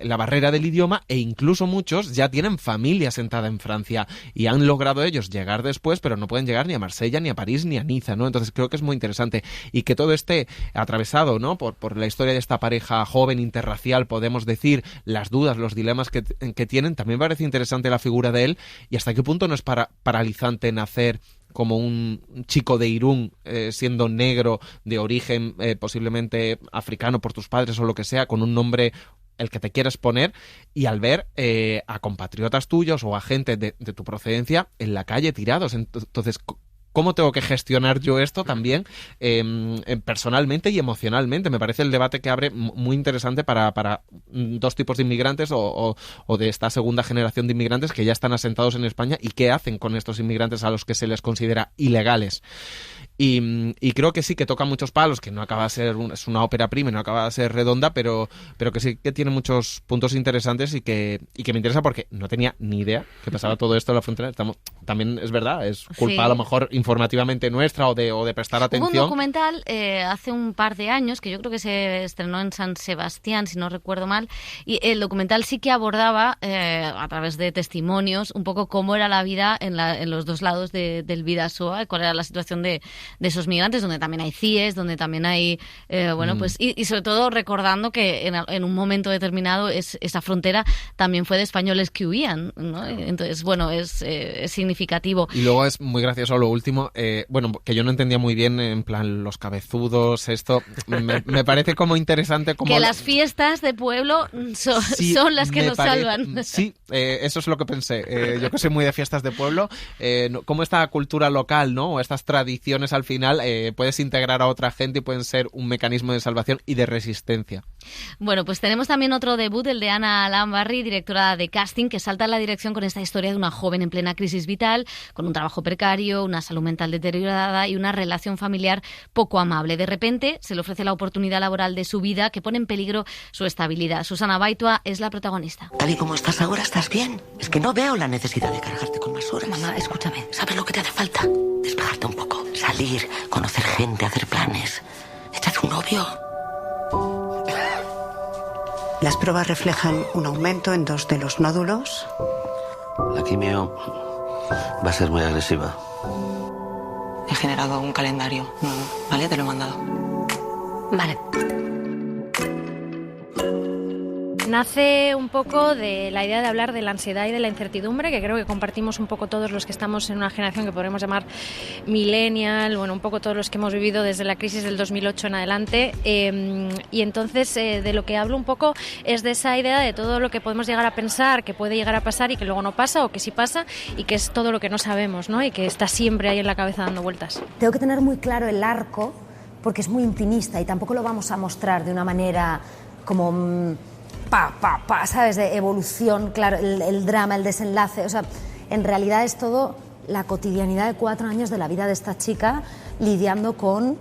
la barrera del idioma, e incluso muchos ya tienen familia sentada en Francia y han logrado ellos llegar después, pero no pueden llegar ni a Marsella, ni a París, ni a Niza, ¿no? Entonces creo que es muy interesante, y que todo esté atravesado, ¿no?, por la historia de esta pareja joven, interracial, podemos decir, las dudas, los dilemas que tienen. También me parece interesante la figura de él, y hasta qué punto no es paralizante nacer como un chico de Irún, siendo negro, de origen posiblemente africano por tus padres o lo que sea, con un nombre el que te quieres poner, y al ver a compatriotas tuyos o a gente de tu procedencia en la calle tirados. Entonces, ¿cómo tengo que gestionar yo esto también personalmente y emocionalmente? Me parece el debate que abre muy interesante para dos tipos de inmigrantes o de esta segunda generación de inmigrantes que ya están asentados en España, y qué hacen con estos inmigrantes a los que se les considera ilegales. Y creo que sí que toca muchos palos, que no acaba de ser es una ópera prima y no acaba de ser redonda, pero que sí que tiene muchos puntos interesantes y que me interesa, porque no tenía ni idea que pasaba todo esto en la frontera. También es verdad, es culpa a lo mejor informativamente nuestra o de prestar atención. Hubo un documental hace un par de años que yo creo que se estrenó en San Sebastián, si no recuerdo mal, y el documental sí que abordaba a través de testimonios un poco cómo era la vida en los dos lados del Bidasoa, cuál era la situación de esos migrantes, donde también hay CIES, donde también hay pues y sobre todo recordando que en un momento determinado esa frontera también fue de españoles que huían, ¿no? Entonces, bueno, es significativo. Y luego es muy gracioso lo último, que yo no entendía muy bien, en plan, los cabezudos, esto me parece como interesante como que las fiestas de pueblo son las que nos salvan. Sí, eso es lo que pensé. Yo que soy muy de fiestas de pueblo, como esta cultura local, ¿no?, o estas tradiciones al final puedes integrar a otra gente y pueden ser un mecanismo de salvación y de resistencia. Bueno, pues tenemos también otro debut, el de Ana Lambarri, directora de casting, que salta en la dirección con esta historia de una joven en plena crisis vital, con un trabajo precario, una salud mental deteriorada y una relación familiar poco amable. De repente se le ofrece la oportunidad laboral de su vida que pone en peligro su estabilidad. Susana Baitua es la protagonista. Tal y como estás ahora, ¿estás bien? Es que no veo la necesidad de cargarte con más horas. Mamá, escúchame. ¿Sabes lo que te hace falta? Despejarte un poco. Salir, conocer gente, hacer planes. Échate un novio. Las pruebas reflejan un aumento en 2 de los nódulos. La quimio va a ser muy agresiva. He generado un calendario nuevo, ¿vale? Te lo he mandado. Vale. nace un poco de la idea de hablar de la ansiedad y de la incertidumbre, que creo que compartimos un poco todos los que estamos en una generación que podremos llamar millennial, bueno, un poco todos los que hemos vivido desde la crisis del 2008 en adelante, y entonces de lo que hablo un poco es de esa idea de todo lo que podemos llegar a pensar que puede llegar a pasar y que luego no pasa, o que sí pasa, y que es todo lo que no sabemos, ¿no? Y que está siempre ahí en la cabeza dando vueltas. Tengo que tener muy claro el arco, porque es muy intimista y tampoco lo vamos a mostrar de una manera como ¿sabes? De evolución, claro, el drama, el desenlace, o sea, en realidad es todo la cotidianidad de 4 años de la vida de esta chica lidiando con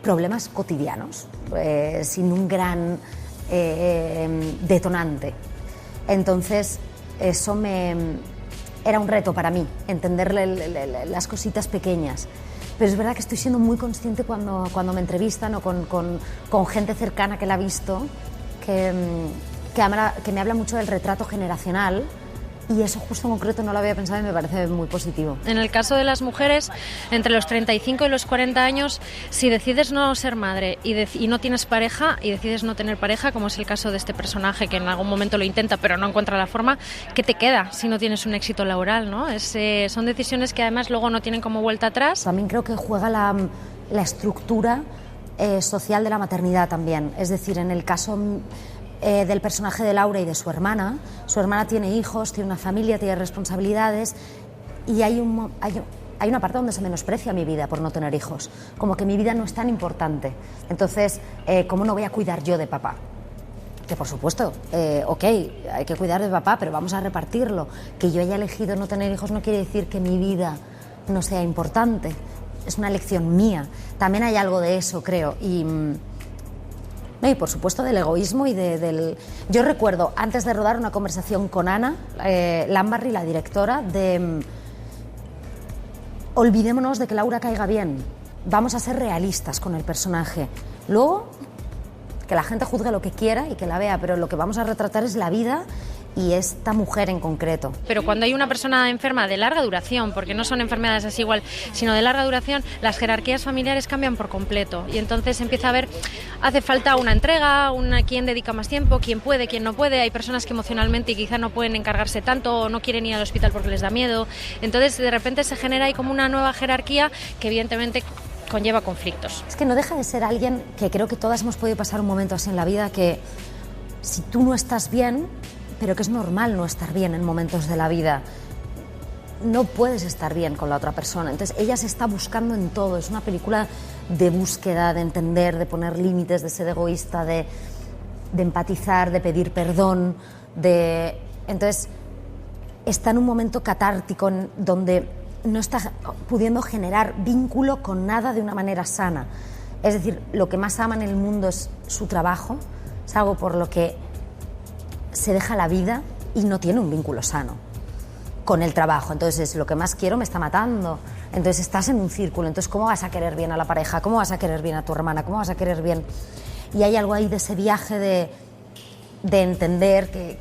problemas cotidianos, sin un gran detonante. Entonces, eso era un reto para mí, entender las cositas pequeñas. Pero es verdad que estoy siendo muy consciente cuando me entrevistan o con gente cercana que la ha visto, que me habla mucho del retrato generacional, y eso justo en concreto no lo había pensado y me parece muy positivo. En el caso de las mujeres, entre los 35 y los 40 años, si decides no ser madre y no tienes pareja y decides no tener pareja, como es el caso de este personaje que en algún momento lo intenta pero no encuentra la forma, ¿qué te queda si no tienes un éxito laboral, ¿no? Son decisiones que además luego no tienen como vuelta atrás. También creo que juega la estructura social de la maternidad también. Es decir, en el caso del personaje de Laura y de su hermana tiene hijos, tiene una familia, tiene responsabilidades, y hay una parte donde se menosprecia mi vida por no tener hijos, como que mi vida no es tan importante. Entonces, ¿cómo no voy a cuidar yo de papá? Que por supuesto, ok, hay que cuidar de papá, pero vamos a repartirlo. Que yo haya elegido no tener hijos no quiere decir que mi vida no sea importante. Es una elección mía. También hay algo de eso, creo. Y por supuesto del egoísmo y del... Yo recuerdo, antes de rodar, una conversación con Ana Lambarri, la directora, de... Olvidémonos de que Laura caiga bien. Vamos a ser realistas con el personaje. Luego, que la gente juzgue lo que quiera y que la vea, pero lo que vamos a retratar es la vida y esta mujer en concreto. Pero cuando hay una persona enferma de larga duración, porque no son enfermedades así igual, sino de larga duración, las jerarquías familiares cambian por completo y entonces empieza a haber, hace falta una entrega, quién dedica más tiempo, quién puede, quién no puede. Hay personas que emocionalmente quizá no pueden encargarse tanto o no quieren ir al hospital porque les da miedo. Entonces de repente se genera ahí como una nueva jerarquía que evidentemente conlleva conflictos. Es que no deja de ser alguien que creo que todas hemos podido pasar un momento así en la vida, que si tú no estás bien, pero que es normal no estar bien en momentos de la vida, no puedes estar bien con la otra persona. Entonces ella se está buscando en todo. Es una película de búsqueda, de entender, de poner límites, de ser egoísta, de empatizar, de pedir perdón, entonces está en un momento catártico donde no está pudiendo generar vínculo con nada de una manera sana. Es decir, lo que más ama en el mundo es su trabajo, es algo por lo que se deja la vida y no tiene un vínculo sano con el trabajo. Entonces, lo que más quiero me está matando. Entonces estás en un círculo. Entonces, ¿cómo vas a querer bien a la pareja? ¿Cómo vas a querer bien a tu hermana? ¿Cómo vas a querer bien? Y hay algo ahí de ese viaje de entender que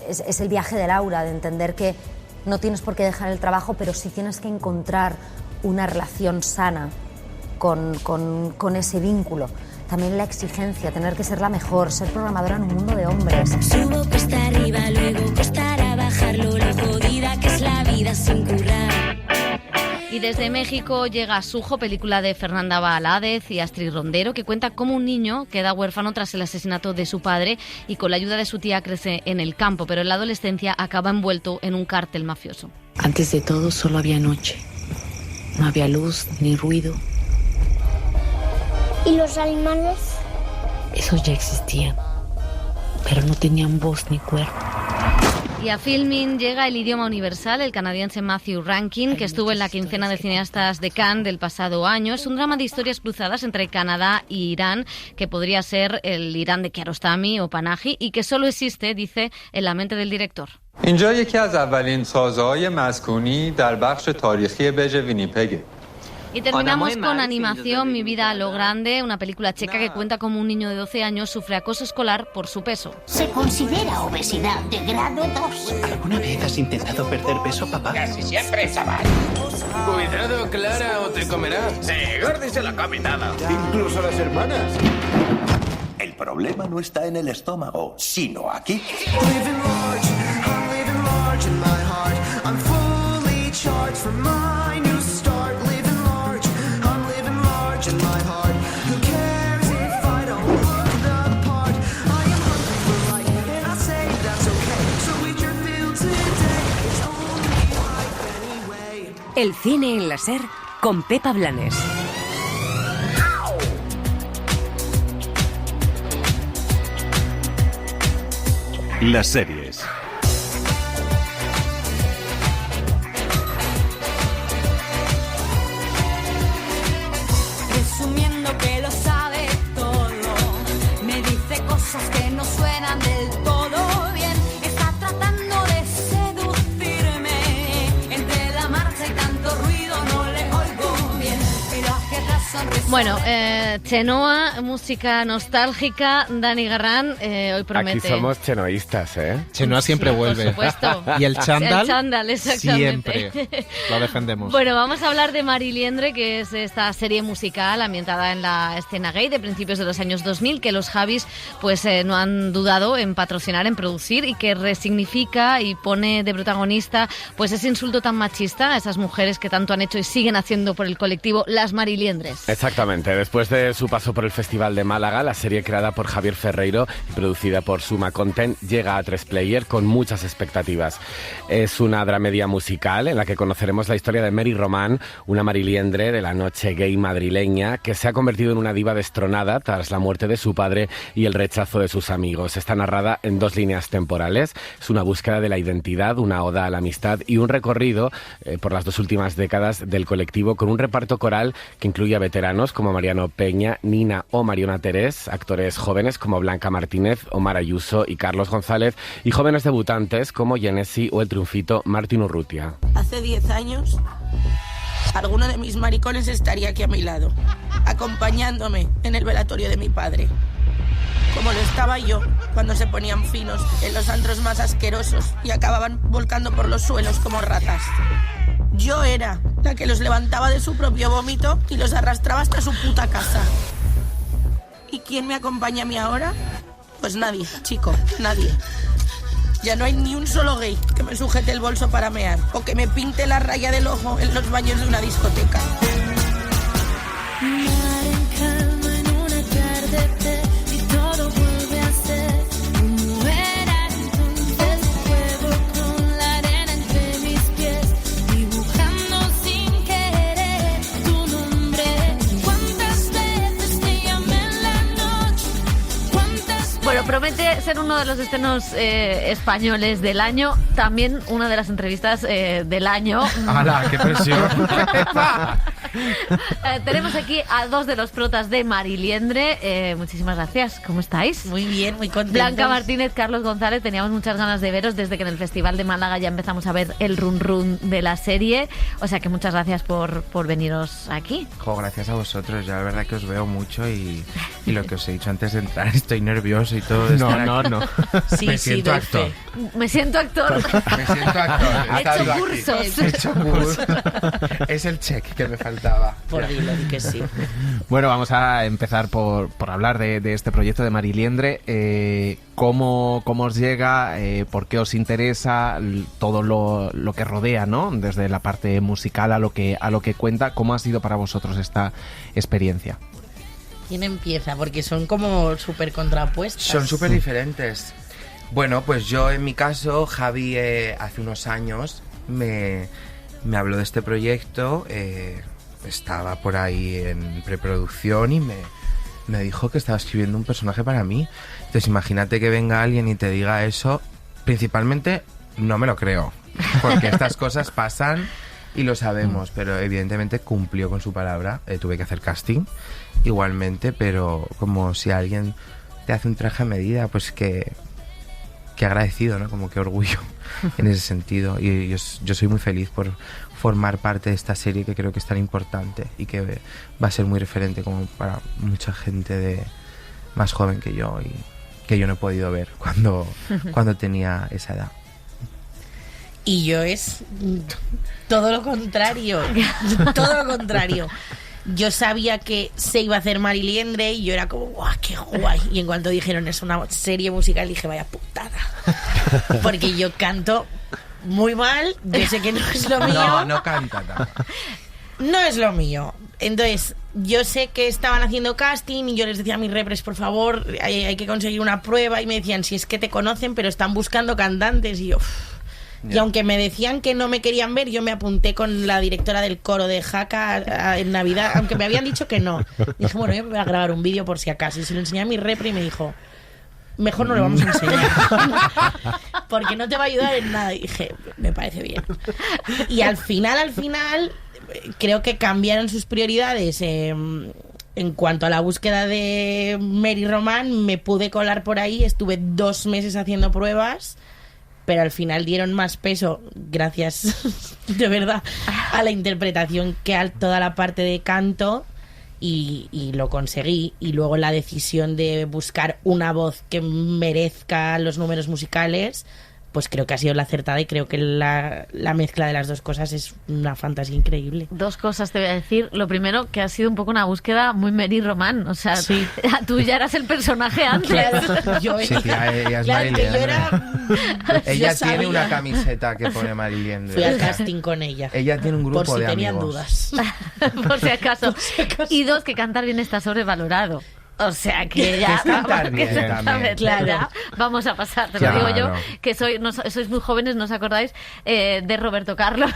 es el viaje de Laura, de entender que no tienes por qué dejar el trabajo, pero sí tienes que encontrar una relación sana con ese vínculo. También la exigencia, tener que ser la mejor, ser programadora en un mundo de hombres. Subo cuesta arriba, luego costará bajarlo, lo jodida que es la vida sin currar. Y desde México llega Sujo, película de Fernanda Valadez y Astrid Rondero, que cuenta cómo un niño queda huérfano tras el asesinato de su padre y con la ayuda de su tía crece en el campo, pero en la adolescencia acaba envuelto en un cártel mafioso. Antes de todo solo había noche. No había luz ni ruido. ¿Y los animales? Esos ya existían, pero no tenían voz ni cuerpo. Y a Filmin llega El idioma universal, el canadiense Matthew Rankin, que estuvo en la quincena de cineastas de Cannes del pasado año. Es un drama de historias cruzadas entre Canadá y Irán, que podría ser el Irán de Kiarostami o Panahi, y que solo existe, dice, en la mente del director. اینجا یکی از اولین سازه‌های مسکونی در بخش تاریخی بژ وینیپگ. Y terminamos con Animación, Mi vida a lo grande, una película checa que cuenta cómo un niño de 12 años sufre acoso escolar por su peso. Se considera obesidad de grado 2. ¿Alguna vez has intentado perder peso, papá? Casi siempre, chaval. Cuidado, Clara, o te comerá. Sí, Gordy se lo come todo. Incluso las hermanas. El problema no está en el estómago, sino aquí. El cine en la SER con Pepa Blanes. Las series. Presumiendo que lo sabe todo, me dice cosas que no suenan del todo bien. Está tratando de seducirme, entre la marcha y tanto ruido no le oigo bien. Pero hace la sonrisa. Bueno, Chenoa, música nostálgica, Dani Garrán, hoy promete. Aquí somos chenoístas, ¿eh? Chenoa siempre vuelve. Por supuesto. Y el chándal, El chándal, exactamente. Siempre lo defendemos. Bueno, vamos a hablar de Mariliendre, que es esta serie musical ambientada en la escena gay de principios de los años 2000, que los Javis pues no han dudado en patrocinar, en producir, y que resignifica y pone de protagonista pues ese insulto tan machista a esas mujeres que tanto han hecho y siguen haciendo por el colectivo las Mariliendres. Exactamente. Después de su paso por el Festival de Málaga, la serie creada por Javier Ferreiro y producida por Suma Content llega a 3Player con muchas expectativas. Es una dramedia musical en la que conoceremos la historia de Mary Román, una mariliendre de la noche gay madrileña que se ha convertido en una diva destronada tras la muerte de su padre y el rechazo de sus amigos. Está narrada en 2 líneas temporales. Es una búsqueda de la identidad, una oda a la amistad y un recorrido por las 2 últimas décadas del colectivo, con un reparto coral que incluye a veteranos como Mariano Peña, Nina o Mariona Terés, actores jóvenes como Blanca Martínez, Omar Ayuso y Carlos González, y jóvenes debutantes como Genesi o el triunfito Martín Urrutia. Hace 10 años, alguno de mis maricones estaría aquí a mi lado, acompañándome en el velatorio de mi padre. Como lo estaba yo, cuando se ponían finos en los antros más asquerosos y acababan volcando por los suelos como ratas. Yo era la que los levantaba de su propio vómito y los arrastraba hasta su puta casa. ¿Y quién me acompaña a mí ahora? Pues nadie, chico, nadie. Ya no hay ni un solo gay que me sujete el bolso para mear o que me pinte la raya del ojo en los baños de una discoteca. Promete ser uno de los estrenos españoles del año, también una de las entrevistas del año. ¡Hala, qué presión! Tenemos aquí a 2 de los protas de Mariliendre. Muchísimas gracias. ¿Cómo estáis? Muy bien, muy contentos. Blanca Martínez, Carlos González, teníamos muchas ganas de veros desde que en el Festival de Málaga ya empezamos a ver el run run de la serie. O sea que muchas gracias por veniros aquí. Gracias a vosotros. Ya la verdad que os veo mucho y lo que os he dicho antes de entrar, estoy nervioso y todo. No. Sí, me siento actor. Me siento actor. He hecho cursos. Es el check que me faltaba. Por dilo, que sí. Bueno, vamos a empezar por hablar de este proyecto de Mariliendre. ¿Cómo os llega? ¿Por qué os interesa? Todo lo que rodea, ¿no? Desde la parte musical a lo que cuenta. ¿Cómo ha sido para vosotros esta experiencia? ¿Quién empieza? Porque son como súper contrapuestas. Son súper diferentes. Bueno, pues yo en mi caso, Javi hace unos años me habló de este proyecto, estaba por ahí en preproducción y me dijo que estaba escribiendo un personaje para mí. Entonces imagínate que venga alguien y te diga eso, principalmente no me lo creo, porque estas cosas pasan y lo sabemos, pero evidentemente cumplió con su palabra. Tuve que hacer casting igualmente, pero como si alguien te hace un traje a medida, pues que agradecido, ¿no? Como que orgullo en ese sentido. Y yo soy muy feliz por formar parte de esta serie que creo que es tan importante y que va a ser muy referente como para mucha gente más joven que yo y que yo no he podido ver cuando tenía esa edad. Y yo es todo lo contrario, todo lo contrario. yo sabía que se iba a hacer Mariliendre y yo era como, ¡guau, qué guay! Y en cuanto dijeron, es una serie musical, dije, vaya putada. Porque yo canto muy mal, yo sé que no es lo mío. No canta nada. No es lo mío. Entonces, yo sé que estaban haciendo casting y yo les decía a mis repres, por favor, hay que conseguir una prueba. Y me decían, si es que te conocen, pero están buscando cantantes. Y yo... Y aunque me decían que no me querían ver, yo me apunté con la directora del coro de Jaca en Navidad, aunque me habían dicho que no. Dije, bueno, yo me voy a grabar un vídeo por si acaso. Y se lo enseñé a mi repre y me dijo, mejor no lo vamos a enseñar. Porque no te va a ayudar en nada. Y dije, me parece bien. Y al final, creo que cambiaron sus prioridades. En cuanto a la búsqueda de Mary Román, me pude colar por ahí. Estuve 2 meses haciendo pruebas. Pero al final dieron más peso, gracias de verdad, a la interpretación que a toda la parte de canto y lo conseguí. Y luego la decisión de buscar una voz que merezca los números musicales, pues creo que ha sido la acertada y creo que la mezcla de las dos cosas es una fantasía increíble. 2 cosas te voy a decir. Lo primero, que ha sido un poco una búsqueda muy Mary Román. O sea, sí. Tú ya eras el personaje antes. Claro, yo sí, tía, ella es claro, Mariliendre. Yo Ella tiene sabía. una camiseta que pone Mariliendre. Fui al casting con ella. Ella tiene un grupo por si de tenían amigos. dudas. Por si acaso. Y 2, que cantar bien está sobrevalorado. O sea que ya claro, vamos a pasar. Te lo digo yo, que sois muy jóvenes, no os acordáis de Roberto Carlos.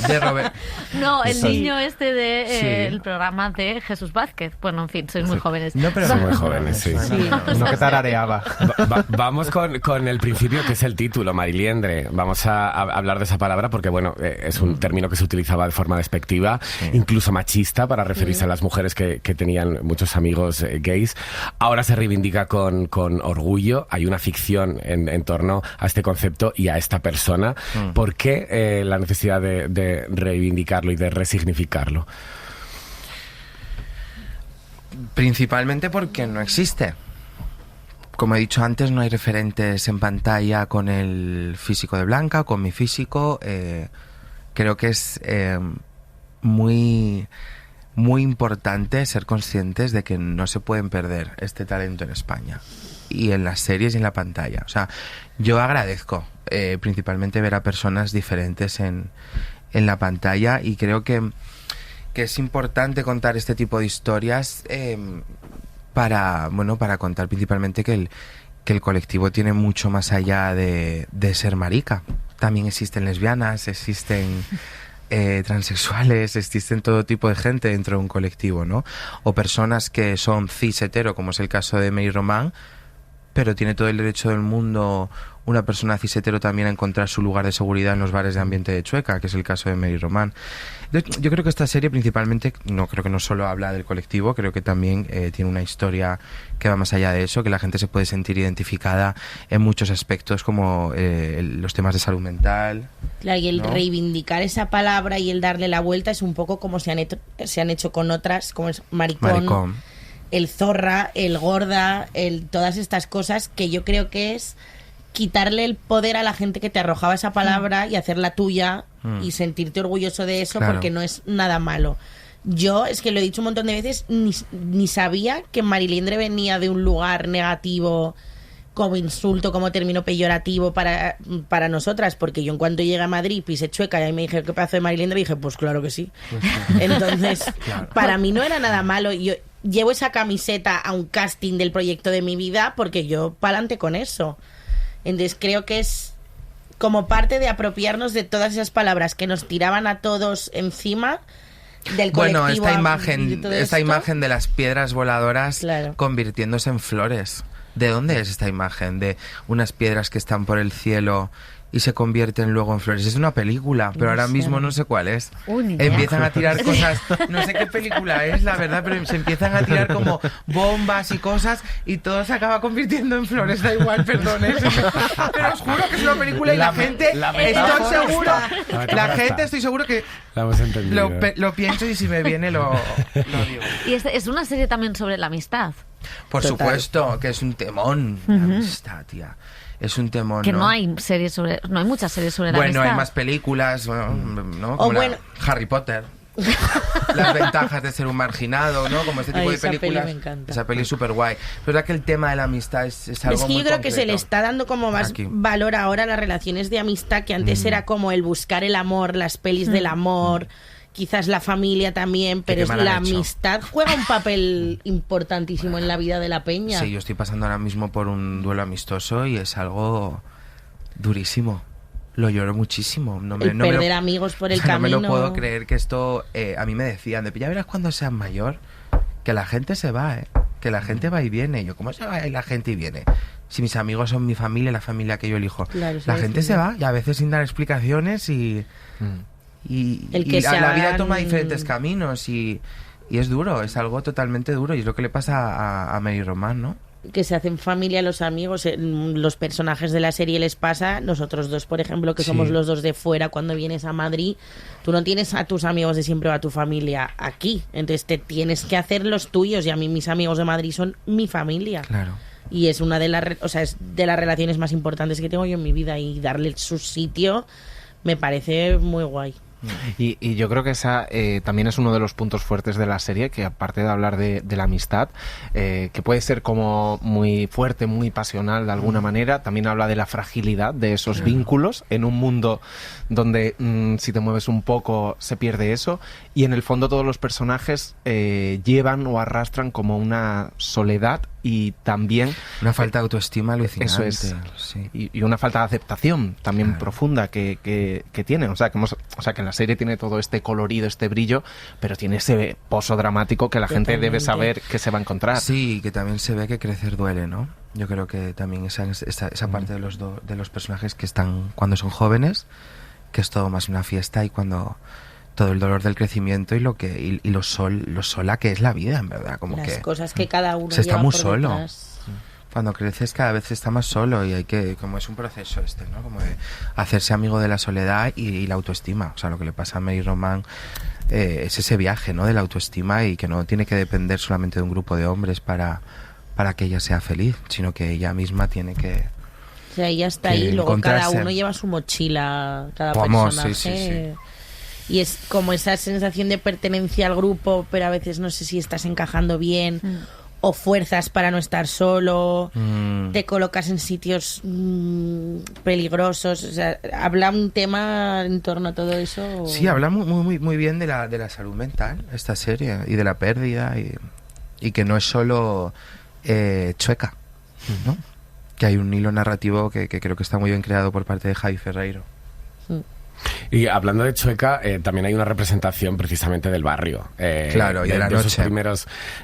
De Robert. No, el niño este de el programa de Jesús Vázquez. Bueno, en fin, sois muy jóvenes. No, pero son muy jóvenes, sí. Uno que tarareaba. Vamos con el principio, que es el título, Mariliendre. Vamos a hablar de esa palabra porque, bueno, es un término que se utilizaba de forma despectiva, incluso machista, para referirse a las mujeres que tenían muchos amigos gays. Ahora se reivindica con orgullo. Hay una ficción en torno a este concepto y a esta persona. ¿Por qué la necesidad de reivindicarlo y de resignificarlo? Principalmente porque no existe. Como he dicho antes, no hay referentes en pantalla con el físico de Blanca, con mi físico. Creo que es muy importante ser conscientes de que no se pueden perder este talento en España y en las series y en la pantalla. O sea, yo agradezco principalmente ver a personas diferentes en la pantalla y creo que es importante contar este tipo de historias para contar principalmente que el colectivo tiene mucho más allá de ser marica. También existen lesbianas, existen transexuales, existen todo tipo de gente dentro de un colectivo, ¿no? O personas que son cis hetero, como es el caso de Mary Román, pero tiene todo el derecho del mundo una persona cis hetero también a encontrar su lugar de seguridad en los bares de ambiente de Chueca, que es el caso de Mary Román. Yo creo que esta serie principalmente, creo que no solo habla del colectivo, creo que también tiene una historia que va más allá de eso, que la gente se puede sentir identificada en muchos aspectos como los temas de salud mental. Claro, y el reivindicar esa palabra y el darle la vuelta es un poco como se han hecho con otras, como es maricón, el zorra, el gorda, todas estas cosas que yo creo que es quitarle el poder a la gente que te arrojaba esa palabra y hacerla tuya y sentirte orgulloso de eso, porque no es nada malo. Yo, es que lo he dicho un montón de veces, ni sabía que Mariliendre venía de un lugar negativo como insulto, como término peyorativo para nosotras, porque yo en cuanto llegué a Madrid pisé Chueca y ahí me dije ¿qué pedazo de Mariliendre? Y dije, pues claro que sí. Entonces, para mí no era nada malo. Yo llevo esa camiseta a un casting del proyecto de mi vida porque yo pa'lante con eso. Entonces creo que es como parte de apropiarnos de todas esas palabras que nos tiraban a todos encima del colectivo. Bueno, esta imagen de las piedras voladoras convirtiéndose en flores. ¿De dónde es esta imagen? De unas piedras que están por el cielo y se convierten luego en flores. Es una película, pero ahora mismo no sé cuál es. Empiezan a tirar cosas, no sé qué película es, la verdad, pero se empiezan a tirar como bombas y cosas y todo se acaba convirtiendo en flores. Da igual, perdón, pero os juro que es una película y la gente, estoy seguro que la hemos entendido. Lo pienso y si me viene lo digo. Y es una serie también sobre la amistad. Por supuesto, que es un temón. La amistad, tía. Es un temón, que no hay muchas series sobre la amistad. Bueno, hay más películas, ¿no? Como Harry Potter. las ventajas de ser un marginado, ¿no? Como este tipo de películas. Peli me encanta. Esa peli es súper guay. Pero es verdad que el tema de la amistad es algo Es que muy yo creo concreto. que se le está dando como más Aquí. valor ahora a las relaciones de amistad, que antes era como el buscar el amor, las pelis del amor, quizás la familia también, pero qué es mal han la hecho. amistad juega un papel importantísimo en la vida de la peña. Sí, yo estoy pasando ahora mismo por un duelo amistoso y es algo durísimo. Lo lloro muchísimo. Perder amigos por el no me camino. lo puedo creer que esto... a mí me decían, ya verás cuando seas mayor, que la gente se va, que la gente va y viene. Y yo, ¿cómo se va y la gente y viene? Si mis amigos son mi familia, la familia que yo elijo. Claro, la gente se va y a veces sin dar explicaciones y la vida toma diferentes caminos y es duro, es algo totalmente duro y es lo que le pasa a Mary Román, ¿no? Que se hacen familia los amigos, los personajes de la serie les pasa, nosotros dos, por ejemplo, que somos los dos de fuera, cuando vienes a Madrid, tú no tienes a tus amigos de siempre o a tu familia aquí, entonces te tienes que hacer los tuyos y a mí mis amigos de Madrid son mi familia. Claro. Y es una de las, es de las relaciones más importantes que tengo yo en mi vida y darle su sitio me parece muy guay. Y yo creo que esa también es uno de los puntos fuertes de la serie, que aparte de hablar de la amistad, que puede ser como muy fuerte, muy pasional de alguna manera, también habla de la fragilidad de esos vínculos en un mundo donde si te mueves un poco se pierde eso, y en el fondo todos los personajes llevan o arrastran como una soledad y también una falta de autoestima alucinante. Eso es, sí. y una falta de aceptación también profunda que tienen, o sea que en la serie tiene todo este colorido, este brillo, pero tiene ese pozo dramático que la gente debe saber que se va a encontrar. Sí, que también se ve que crecer duele, ¿no? Yo creo que también esa parte de los personajes que están cuando son jóvenes, que es todo más una fiesta, y cuando todo el dolor del crecimiento y lo sola que es la vida, en verdad, como las que cosas que cada uno se está lleva muy por solo. detrás. Cuando creces cada vez se está más solo y hay que, como es un proceso ¿no? Como de hacerse amigo de la soledad y la autoestima. O sea, lo que le pasa a Mary Román es ese viaje, ¿no? De la autoestima, y que no tiene que depender solamente de un grupo de hombres para que ella sea feliz, sino que ella misma tiene que... O sea, ella está ahí, luego cada uno lleva su mochila, cada personaje. Sí. Y es como esa sensación de pertenencia al grupo, pero a veces no sé si estás encajando bien, o fuerzas para no estar solo, te colocas en sitios peligrosos. O sea, habla un tema en torno a todo eso. Sí, habla muy bien de la salud mental, esta serie, y de la pérdida, y que no es solo chueca, ¿no? Que hay un hilo narrativo que creo que está muy bien creado por parte de Javi Ferreiro. Y hablando de Chueca, también hay una representación precisamente del barrio. Claro, y de la noche.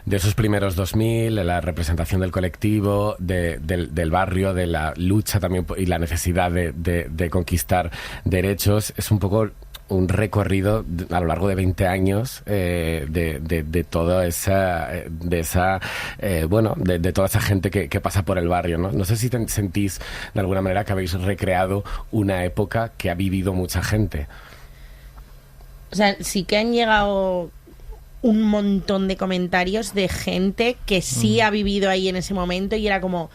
De esos primeros 2000, la representación del colectivo, del barrio, de la lucha también y la necesidad de conquistar derechos. Es un poco un recorrido a lo largo de 20 años de toda esa de toda esa gente que pasa por el barrio, ¿no? No sé si sentís de alguna manera que habéis recreado una época que ha vivido mucha gente. O sea, sí que han llegado un montón de comentarios de gente que sí ha vivido ahí en ese momento y era como...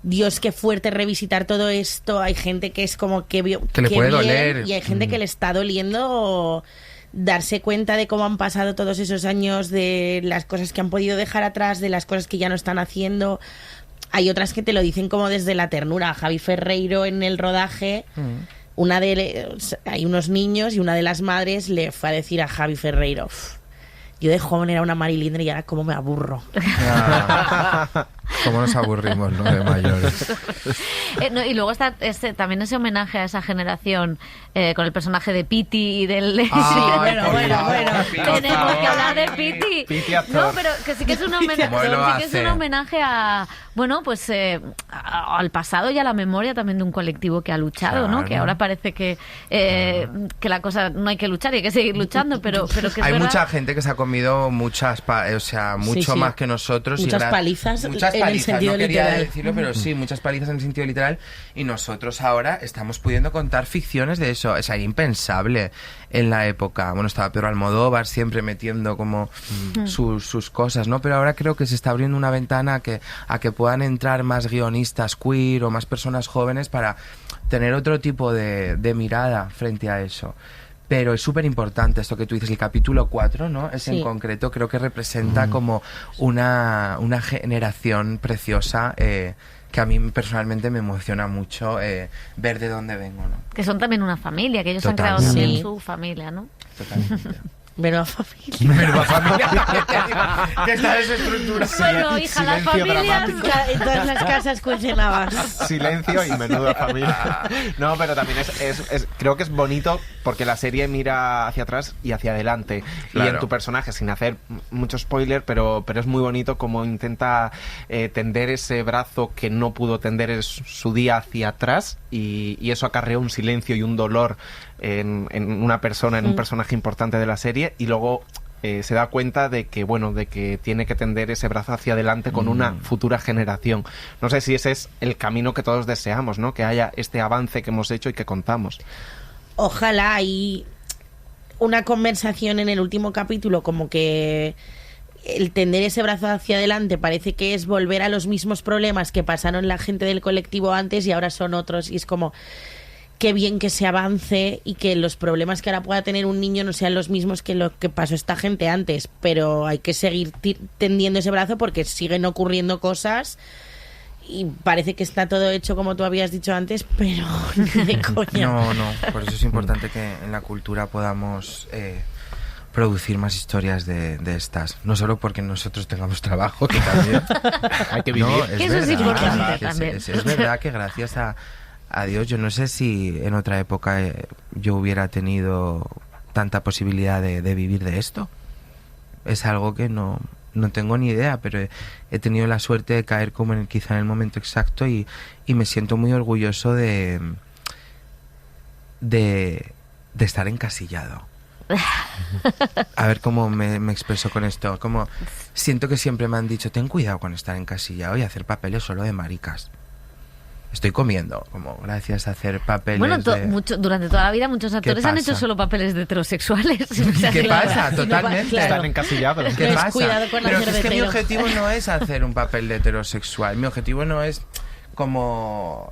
Dios, qué fuerte revisitar todo esto. Hay gente que es como que le puede doler, y hay gente que le está doliendo darse cuenta de cómo han pasado todos esos años, de las cosas que han podido dejar atrás, de las cosas que ya no están haciendo. Hay otras que te lo dicen como desde la ternura. Javi Ferreiro en el rodaje, hay unos niños y una de las madres le fue a decir a Javi Ferreiro: yo de joven era una Marilindra y ahora como me aburro. Cómo nos aburrimos, ¿no? De mayores. Y luego está también ese homenaje a esa generación con el personaje de Piti y del... bueno. Tenemos que hablar de Piti. Piti actor. No, pero que sí que es un homenaje a... Bueno, pues al pasado y a la memoria también de un colectivo que ha luchado, ¿no? Que ahora parece que la cosa no hay que luchar y hay que seguir luchando, pero que es hay verdad. mucha gente que se ha comido mucho más que nosotros. Muchas palizas. En el sentido no quería literal. decirlo, pero sí, muchas palizas en el sentido literal, y nosotros ahora estamos pudiendo contar ficciones de eso. O sea, impensable en la época. Bueno, estaba Pedro Almodóvar siempre metiendo como sus cosas, ¿no? Pero ahora creo que se está abriendo una ventana a que puedan entrar más guionistas queer o más personas jóvenes para tener otro tipo de mirada frente a eso. Pero es súper importante esto que tú dices, el capítulo 4, ¿no? Ese Sí. en concreto creo que representa como una generación preciosa que a mí personalmente me emociona mucho ver de dónde vengo, ¿no? Que son también una familia, que ellos han Total. creado también Sí. su familia, ¿no? Totalmente. Menuda familia. Menuda familia. Que está desestructurada. Bueno, hija, las familias... En todas las casas cuecen habas. Silencio y menuda familia. No, pero también creo que es bonito porque la serie mira hacia atrás y hacia adelante. Claro. Y en tu personaje, sin hacer mucho spoiler, pero es muy bonito como intenta tender ese brazo que no pudo tender en su día hacia atrás, y eso acarreó un silencio y un dolor en una persona, en un personaje importante de la serie, y luego se da cuenta de que tiene que tender ese brazo hacia adelante con una futura generación. No sé si ese es el camino que todos deseamos, ¿no? Que haya este avance que hemos hecho y que contamos. Ojalá hay una conversación en el último capítulo, como que el tender ese brazo hacia adelante parece que es volver a los mismos problemas que pasaron la gente del colectivo antes y ahora son otros, y es como qué bien que se avance y que los problemas que ahora pueda tener un niño no sean los mismos que lo que pasó esta gente antes, pero hay que seguir tendiendo ese brazo porque siguen ocurriendo cosas y parece que está todo hecho como tú habías dicho antes, pero ni de coña. No, por eso es importante que en la cultura podamos producir más historias de estas, no solo porque nosotros tengamos trabajo, que también hay que vivir. No, Que eso es importante que también. Es verdad que gracias a Dios, yo no sé si en otra época yo hubiera tenido tanta posibilidad de vivir de esto. Es algo que no tengo ni idea, pero he tenido la suerte de caer como quizá en el momento exacto, y me siento muy orgulloso de estar encasillado. A ver cómo me expreso con esto. Como siento que siempre me han dicho, ten cuidado con estar encasillado y hacer papeles solo de maricas. Estoy comiendo, como gracias a hacer papeles Bueno, de... durante toda la vida muchos actores han hecho solo papeles de heterosexuales. ¿Qué pasa? Totalmente. Claro. Están encasillados. ¿Qué pasa? Cuidado con Pero hacer es de que mi hetero. objetivo no es hacer un papel de heterosexual. Mi objetivo no es como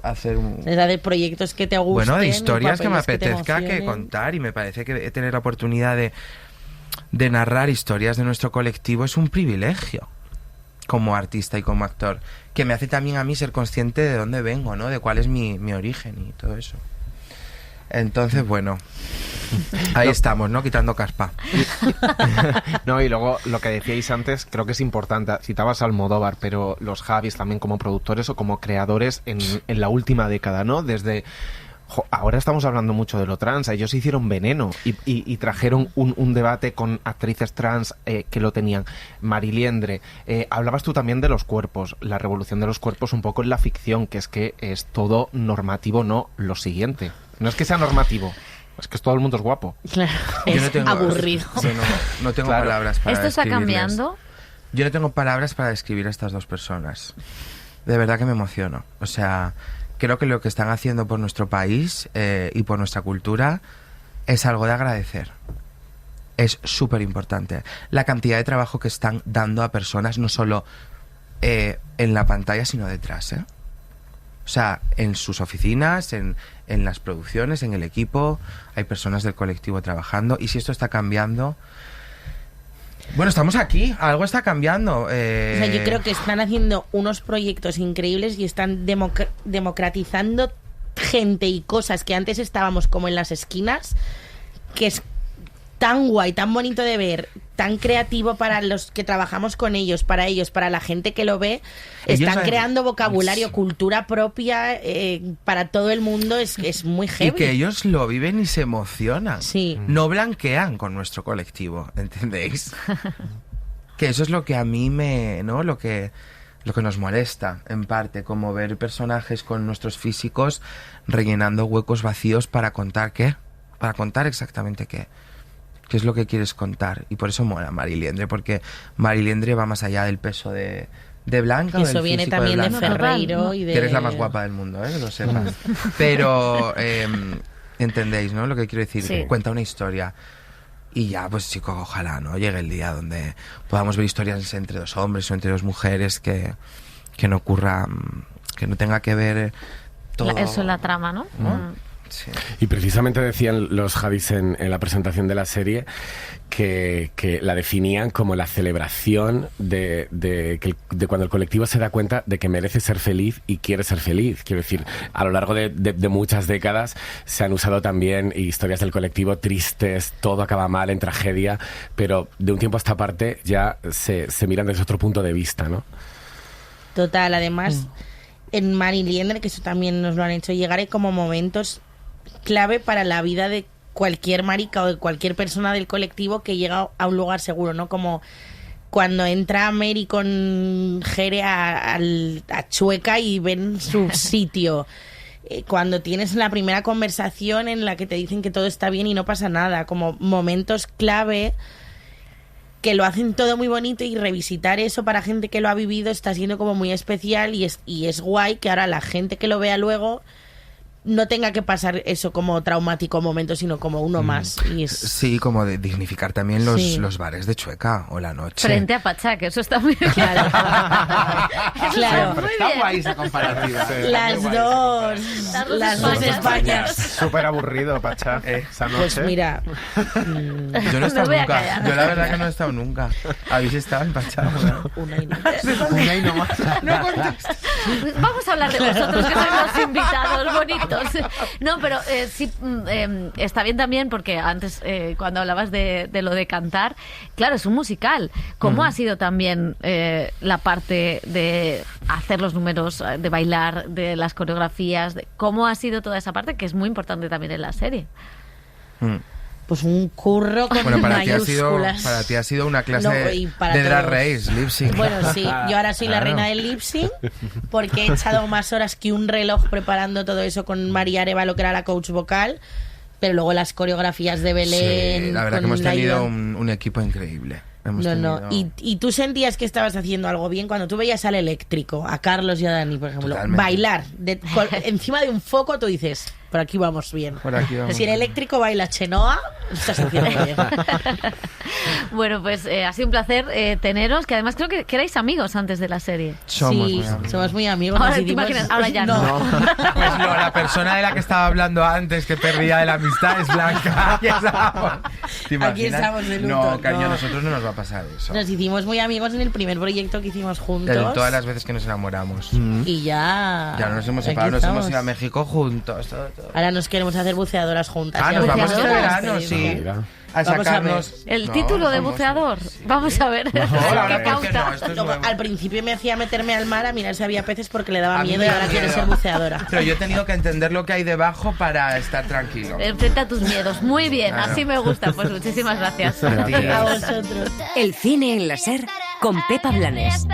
hacer un... Era de proyectos que te gusten. Bueno, de historias que me papeles te apetezca que emocionen. contar, y me parece que tener la oportunidad de narrar historias de nuestro colectivo es un privilegio como artista y como actor, que me hace también a mí ser consciente de dónde vengo, ¿no? De cuál es mi origen y todo eso. Entonces, bueno, ahí estamos, ¿no? Quitando caspa. No, y luego lo que decíais antes creo que es importante. Citabas a Almodóvar, pero los Javis también como productores o como creadores en la última década, ¿no? Desde... ahora estamos hablando mucho de lo trans. Ellos hicieron Veneno y trajeron un debate con actrices trans que lo tenían. Mariliendre, hablabas tú también de los cuerpos, la revolución de los cuerpos un poco en la ficción, que es todo normativo, no lo siguiente. No es que sea normativo, es que todo el mundo es guapo. Claro, Yo es no tengo, aburrido. No tengo Claro. palabras para ¿Esto está describirles. cambiando? Yo no tengo palabras para describir a estas dos personas. De verdad que me emociono. O sea, creo que lo que están haciendo por nuestro país y por nuestra cultura es algo de agradecer. Es súper importante. La cantidad de trabajo que están dando a personas, no solo en la pantalla, sino detrás, ¿eh? O sea, en sus oficinas, en las producciones, en el equipo, hay personas del colectivo trabajando. Y si esto está cambiando... Bueno, estamos aquí, algo está cambiando. O sea, yo creo que están haciendo unos proyectos increíbles y están democratizando gente y cosas que antes estábamos como en las esquinas, que es tan guay, tan bonito de ver, tan creativo para los que trabajamos con ellos, para la gente que lo ve. Ellos Están han- creando vocabulario, cultura propia para todo el mundo. Es muy heavy. Y que ellos lo viven y se emocionan. Sí. No blanquean con nuestro colectivo, ¿entendéis? Que eso es lo que a mí lo que nos molesta, en parte, como ver personajes con nuestros físicos rellenando huecos vacíos para contar qué, para contar exactamente qué es lo que quieres contar. Y por eso mola Mariliendre, porque Mariliendre va más allá del peso de Blanca. Y o eso del viene físico también de Blanca. Ferreiro y de... Que eres la más guapa del mundo, que lo sepas. Pero entendéis, ¿no? Lo que quiero decir. Sí. Cuenta una historia. Y ya, pues chicos, ojalá, ¿no? Llegue el día donde podamos ver historias entre dos hombres o entre dos mujeres que no ocurra, que no tenga que ver todo... Eso es la trama, ¿no? ¿no? Sí. Y precisamente decían los Javis en la presentación de la serie que la definían como la celebración de cuando el colectivo se da cuenta de que merece ser feliz y quiere ser feliz. Quiero decir, a lo largo de muchas décadas se han usado también historias del colectivo tristes, todo acaba mal, en tragedia, pero de un tiempo a esta parte ya se miran desde otro punto de vista, ¿no? Total, además, en Mar y Liendre, que eso también nos lo han hecho llegar, hay como momentos clave para la vida de cualquier marica o de cualquier persona del colectivo que llega a un lugar seguro, ¿no? Como cuando entra Mary con Jere a Chueca y ven su sitio. Cuando tienes la primera conversación en la que te dicen que todo está bien y no pasa nada. Como momentos clave que lo hacen todo muy bonito, y revisitar eso para gente que lo ha vivido está siendo como muy especial, y es guay que ahora la gente que lo vea luego no tenga que pasar eso como traumático momento, sino como uno más. Y Sí, como de dignificar también los bares de Chueca o la noche. Frente a Pachá, que eso está muy bien. Claro. Claro. Está guay esa comparativa. Las dos Españas. Súper aburrido, Pachá, esa noche. Pues mira, yo no he estado nunca. Yo la verdad que no he estado nunca. ¿Habéis estado en Pachá? Una y no. Una y no más. No contestes. Vamos a hablar de vosotros, que sois los invitados bonitos. No, pero sí, está bien también, porque antes, cuando hablabas de lo de cantar, claro, es un musical. ¿Cómo ha sido también la parte de hacer los números, de bailar, de las coreografías? ¿Cómo ha sido toda esa parte, que es muy importante también en la serie? Pues un curro con mayúsculas. Para ti ha sido una clase de Drag Race, lip sync. Bueno, sí, yo ahora soy la reina del lip sync, porque he echado más horas que un reloj preparando todo eso con María Arevalo, que era la coach vocal, pero luego las coreografías de Belén. Sí, la verdad que hemos tenido un equipo increíble. Y tú sentías que estabas haciendo algo bien cuando tú veías al Eléctrico, a Carlos y a Dani, por ejemplo, bailar encima de un foco. Tú dices, por aquí vamos bien. Si el Eléctrico baila Chenoa, estás haciendo bien. Bueno, pues ha sido un placer teneros, que además creo que erais amigos antes de la serie. Somos muy amigos. Ahora, ¿te imaginas? Ahora ya no. Pues la persona de la que estaba hablando antes, que perdía de la amistad, es Blanca. ¿Te imaginas? Aquí estamos de luto. No, cariño, a nosotros no nos va a pasar eso. Nos hicimos muy amigos en el primer proyecto que hicimos juntos. Todas las veces que nos enamoramos. Y ya no nos hemos separado, nos hemos ido a México juntos. Todo. Ahora nos queremos hacer buceadoras juntas. Nos vamos este verano, sí. A sacarnos. El título de buceador. Vamos a ver. Al principio me hacía meterme al mar a mirar si había peces porque le daba miedo, y ahora quiere ser buceadora. Pero yo he tenido que entender lo que hay debajo para estar tranquilo. Enfrenta tus miedos. Muy bien, así me gusta. Pues muchísimas gracias. A vosotros. El cine en la SER con Pepa Blanes.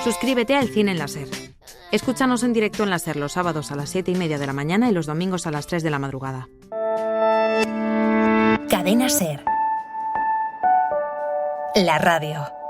Suscríbete al Cine en la SER. Escúchanos en directo en la SER los sábados a las 7:30 de la mañana y los domingos a las 3 de la madrugada. Cadena SER. La radio.